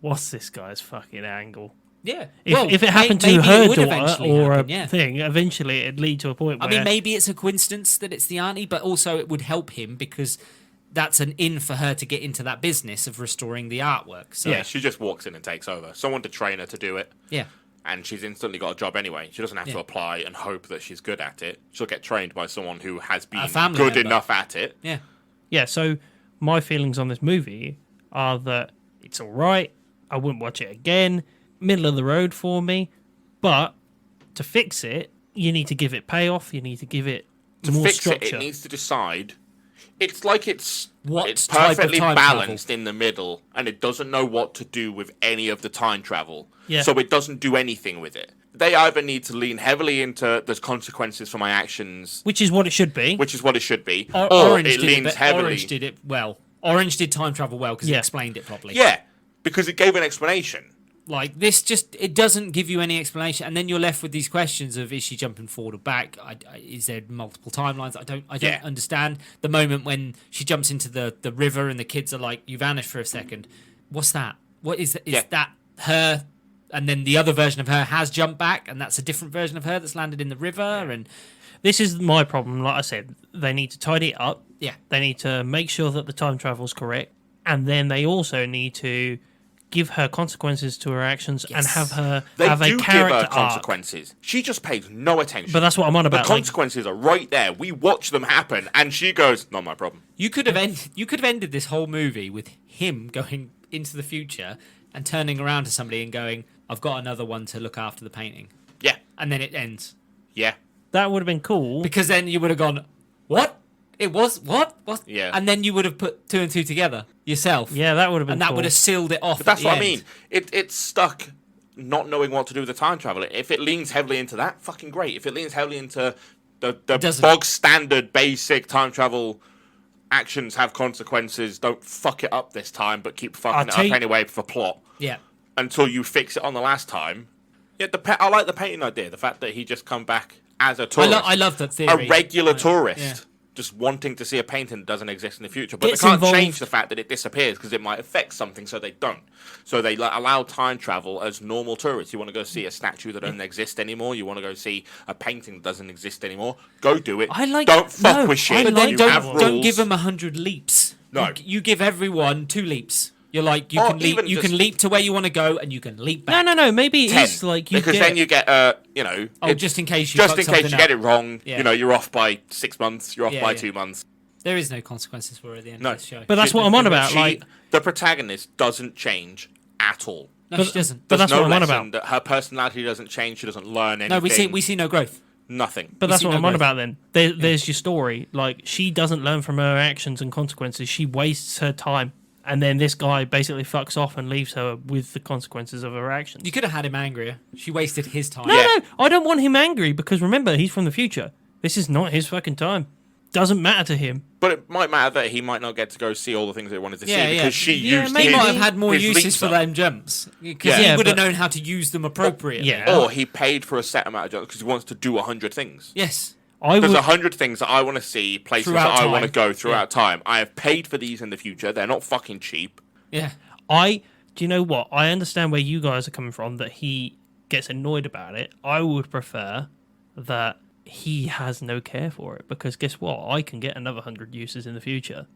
What's this guy's fucking angle? Yeah. If it happened to maybe her it would daughter eventually or happen, a yeah. thing, eventually it'd lead to a point where... I mean, maybe it's a coincidence that it's the auntie, but also it would help him because that's an in for her to get into that business of restoring the artwork. So, Yeah, she just walks in and takes over. Someone to train her to do it. yeah. And she's instantly got a job anyway. She doesn't have to Yeah. apply and hope that she's good at it. She'll get trained by someone who has been family good member. enough at it. Yeah. Yeah, so my feelings on this movie are that it's all right. I wouldn't watch it again. Middle of the road for me. But to fix it, you need to give it payoff. You need to give it To more fix structure. it needs to decide. It's like it's What it's type of perfectly time balanced in the middle, and it doesn't know what to do with any of the time travel. Yeah. So it doesn't do anything with it. They either need to lean heavily into there's consequences for my actions, Which is what it should be. which is what it should be, or Orange it did leans but heavily. Orange did it well. Orange did time travel well because it Yeah. explained it properly. Yeah, because it gave an explanation. Like this, it doesn't give you any explanation, and then you're left with these questions of: is she jumping forward or back? Is there multiple timelines? I don't Yeah. understand. The moment when she jumps into the river and the kids are like, "You vanished for a second. What's that? What is that? Is Yeah. that her?" And then the other version of her has jumped back, and that's a different version of her that's landed in the river. And This is my problem. Like I said, they need to tidy it up. yeah, They need to make sure that the time travel's correct. And then they also need to give her consequences to her actions and Yes. have her They have a do give character her arc. consequences. She just pays no attention. But that's what I'm on the about. Like, consequences are right there. We watch them happen, and she goes, "Not my problem." you could have ended this whole movie with him going into the future and turning around to somebody and going, "I've got another one to look after the painting," Yeah, and then it ends. yeah. that would have been cool. Because then you would have gone, what? It was what? What? Yeah. And then you would have put two and two together yourself. Yeah, that would have been And that cool. would have sealed it off. But that's at the what I end. mean. It's stuck not knowing what to do with the time travel. If it leans heavily into that, fucking great. If it leans heavily into the doesn't. bog standard basic time travel actions have consequences, don't fuck it up this time, but keep fucking it tell up you- anyway for plot Yeah. until you fix it on the last time. Yeah, I like the painting idea. The fact that he just come back as a tourist. I love that theory. A regular Right. tourist. Yeah. Just wanting to see a painting that doesn't exist in the future. But Gets they can't involved- change the fact that it disappears because it might affect something, so they don't. So they allow time travel as normal tourists. You want to go see a statue that doesn't exist anymore? You want to go see a painting that doesn't exist anymore? Go do it. I like- Don't fuck no, with shit. I But like then You have don't rules. give them 100 leaps. No. You give everyone 2 leaps. You're like, you Or can leap. even You just- can leap to where you want to go, and you can leap No, back. no. Maybe it 10, is like you because get... then you get Oh, just in case you just fuck in case you something get it up. wrong. Yeah. You know, you're off by 6 months. You're off Yeah, by yeah. 2 months. There is no consequences for her at the end No. of this show. But that's what I'm on about. Like, The protagonist doesn't change at all. no, she doesn't. But that's There's what I'm on lesson about. that her personality doesn't change. She doesn't learn anything. No, we see no growth. nothing. But that's see what no I'm on growth. about then. There's your story. Like, she doesn't learn from her actions and consequences. She wastes her time. And then this guy basically fucks off and leaves her with the consequences of her actions. You could have had him angrier. She wasted his time. No, Yeah. no, I don't want him angry because remember, he's from the future. This is not his fucking time. Doesn't matter to him. But it might matter that he might not get to go see all the things that he wanted to Yeah, see yeah. because she Yeah, used maybe. He his, might have had more his uses leaps for up. them jumps because Yeah, he would have but- known how to use them appropriately. Yeah. Or he paid for a set amount of jumps because he wants to do 100 things. Yes. I There's would. 100 things that I want to see, places Throughout that I want to time. go throughout time. I have paid for these in the future. They're not fucking cheap. Yeah. Do you know what? I understand where you guys are coming from. That he gets annoyed about it. I would prefer that he has no care for it because guess what? I can get another 100 uses in the future.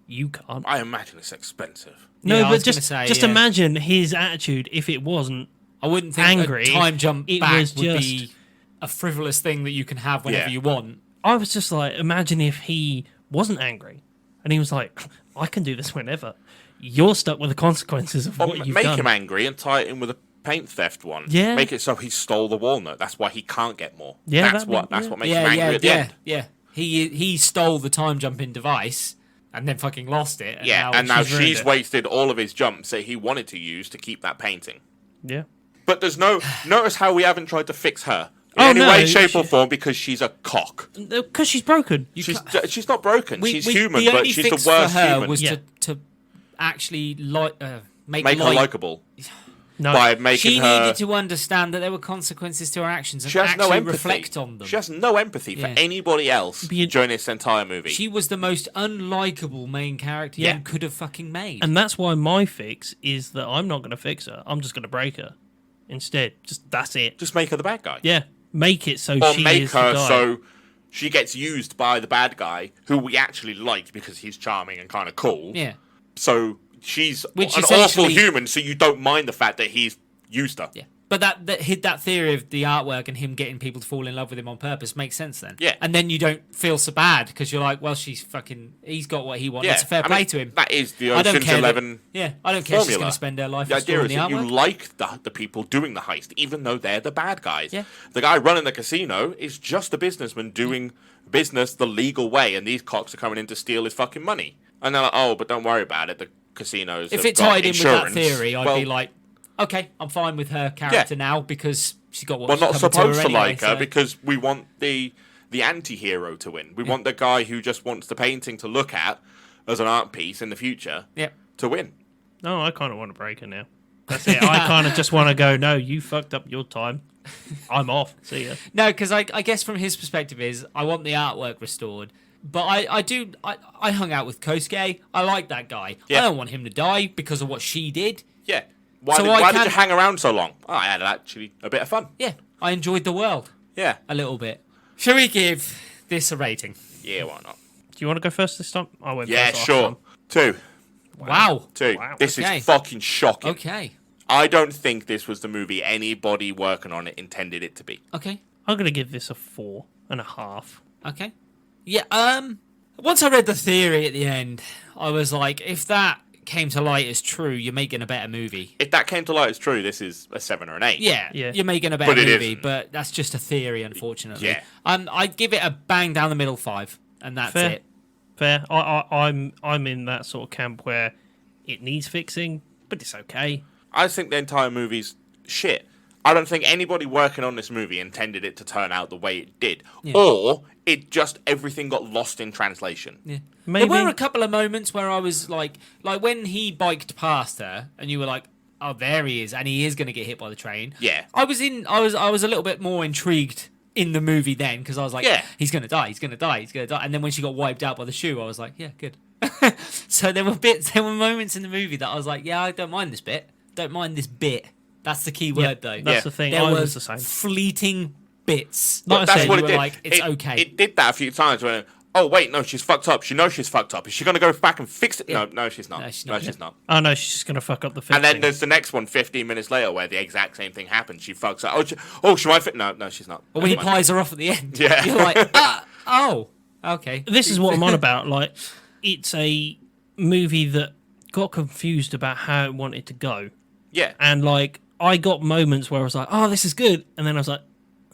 You can't. I imagine it's expensive. No, Yeah, I but was gonna just say, just yeah. imagine his attitude if it wasn't. I wouldn't think Angry, a time jump it back was would be just- a frivolous thing that you can have whenever Yeah. you want. I was just like, imagine if he wasn't angry and he was like, I can do this whenever. You're stuck with the consequences of Or what you've make done. him angry and tie it in with a paint theft one. Yeah. Make it so he stole the walnut. That's why he can't get more. Yeah, That's that'd what be- that's yeah. what makes him Yeah, angry yeah, at the yeah, end. yeah. He stole the time jumping device and then fucking lost it. Yeah, and now ruined she's it. wasted all of his jumps that he wanted to use to keep that painting. Yeah. But there's no notice how we haven't tried to fix her in Oh, any no, way, shape, or she- form because she's a cock. Because she's broken. She's not broken. She's human, the but only she's fix the worst for her human. was Yeah. to actually make Make her light. likable No. by making She her. needed to understand that there were consequences to her actions and She has actually no empathy. reflect on them. She has no empathy for Yeah. anybody else But you- during this entire movie. She was the most unlikable main character Yeah. you could have fucking made. And that's why my fix is that I'm not going to fix her. I'm just going to break her. instead. Just that's it. Just make her the bad guy. Yeah, make it so Or she make is her the guy. so she gets used by the bad guy, who we actually like because he's charming and kind of cool. Yeah. So she's Which an awful essentially- human, so you don't mind the fact that he's used her. Yeah. But that theory of the artwork and him getting people to fall in love with him on purpose makes sense then. Yeah. And then you don't feel so bad because you're like, well, he's got what he wants. It's a fair play to him. That is the I don't Ocean's care. 11 I don't care if she's formula. going to spend her life The idea restoring is the that you artwork. like the people doing the heist, even though they're the bad guys. Yeah. The guy running the casino is just a businessman doing business the legal way, and these cocks are coming in to steal his fucking money. And they're like, oh, but don't worry about it. The casinos If have it got tied in with that insurance. theory, I'd Well, be like, okay, I'm fine with her character now because she's got what we're she's not coming supposed to anyway, like her so- because we want the anti-hero to win. We want the guy who just wants the painting to look at as an art piece in the future Yeah. to win. No, I kind of want to break her now. That's it. I kind of just want to go, no, you fucked up your time. I'm off. See ya. No, because I guess from his perspective is I want the artwork restored. But I hung out with Kosuke. I like that guy. Yeah. I don't want him to die because of what she did. Yeah. Why, So did, I why did can't- you hang around so long? Oh, I had actually a bit of fun. Yeah, I enjoyed the world Yeah. a little bit. Shall we give this a rating? Yeah, why not? Do you want to go first this time? I went Yeah, first last sure. time. 2. Wow. 2. Wow. This Okay. is fucking shocking. Okay. I don't think this was the movie anybody working on it intended it to be. Okay. I'm going to give this a 4.5. Okay. Yeah. Once I read the theory at the end, I was like, if that came to light as true, you're making a better movie. If that came to light as true, this is a 7 or an 8. Yeah, Yeah. you're making a better But it movie, isn't. but that's just a theory, unfortunately. Yeah. I'd give it a bang down the middle 5, and that's Fair. it. Fair. I'm in that sort of camp where it needs fixing, but it's okay. I just think the entire movie's shit. I don't think anybody working on this movie intended it to turn out the way it did. Yeah. Or it just everything got lost in translation. Yeah. Maybe. There were a couple of moments where I was like when he biked past her, and you were like, "Oh, there he is," and he is going to get hit by the train. Yeah. I was a little bit more intrigued in the movie then because I was like, Yeah. he's going to die, he's going to die, he's going to die. And then when she got wiped out by the shoe, I was like, yeah, good. So there were moments in the movie that I was like, yeah, I don't mind this bit. Don't mind this bit. That's the key word, though. That's the thing. There I was was the same. fleeting bits. Like I That's said, what you it were did. like, it's it, okay. It did that a few times when, oh, wait, no, she's fucked up. She knows she's fucked up. Is she going to go back and fix it? Yeah. No, she's not. No, she's No, not. she's not. Oh no, she's just going to fuck up the fixing. And then there's the next one 15 minutes later where the exact same thing happens. She fucks up. Oh, she might fit. No, she's not. Or when he Never mind. plies her off at the end. Yeah. You're like, oh, okay. This is what I'm on about. Like, it's a movie that got confused about how it wanted to go, Yeah. and like I got moments where I was like, "Oh, this is good," and then I was like,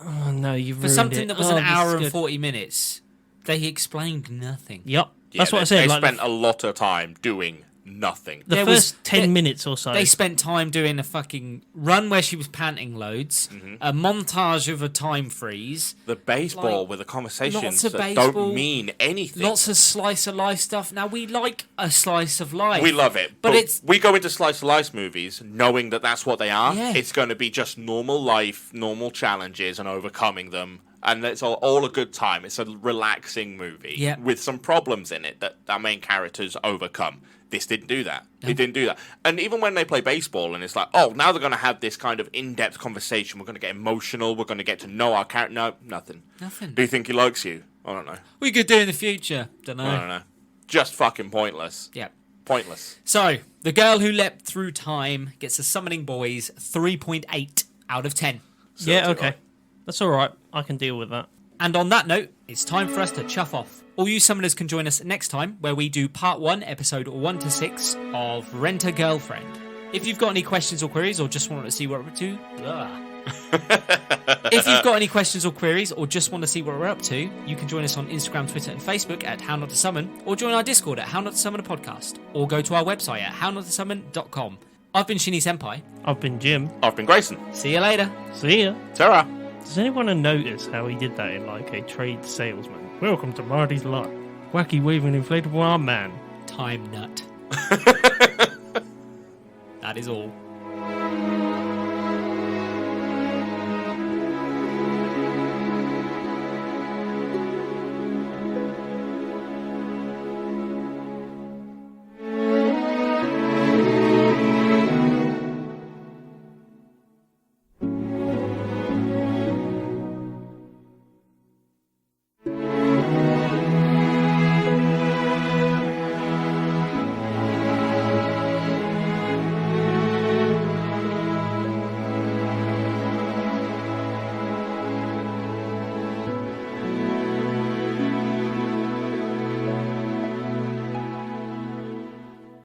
"Oh no, you For ruined something it. that was Oh, an this hour is and good." 40 minutes, they explained nothing. Yep, Yeah, that's what I said. They Like, spent a lot of time doing nothing. the There first was- 10 there- minutes or so. They spent time doing a fucking run where she was panting loads, Mm-hmm. a montage of a time freeze, The baseball Like, with the conversations lots of that baseball, don't mean anything. lots of slice of life stuff. Now, we like a slice of life. We love it, But it's- we go into slice of life movies knowing that that's what they are. Yeah. It's going to be just normal life, normal challenges, and overcoming them, and it's all a good time. It's a relaxing movie Yeah. with some problems in it that our main characters overcome. This didn't do that. It didn't do that. And even when they play baseball, and it's like, oh, now they're going to have this kind of in-depth conversation. We're going to get emotional. We're going to get to know our character. No, nothing. Nothing. Do you think he likes you? I don't know. We could do in the future. Don't know. I don't know. Just fucking pointless. Yeah. Pointless. So, The Girl Who Leapt Through Time gets a Summoning Boys 3.8 out of 10. yeah, So, okay, that's all right. I can deal with that. And on that note, it's time for us to chuff off. All you summoners can join us next time, where we do part 1, episode 1 to 6 of Rent a Girlfriend. If you've got any questions or queries, or just want to see what we're up to, if you've got any questions or queries, or just want to see what we're up to, you can join us on Instagram, Twitter, and Facebook at How Not to Summon, or join our Discord at How Not to Summon a Podcast, or go to our website at hownottosummon.com. I've been Shinny Senpai. I've been Jim. I've been Grayson. See you later. See ya. Sarah. Does anyone notice how he did that in like a trade salesman? Welcome to Marty's Lot. Wacky waving inflatable arm man. Time nut. That is all.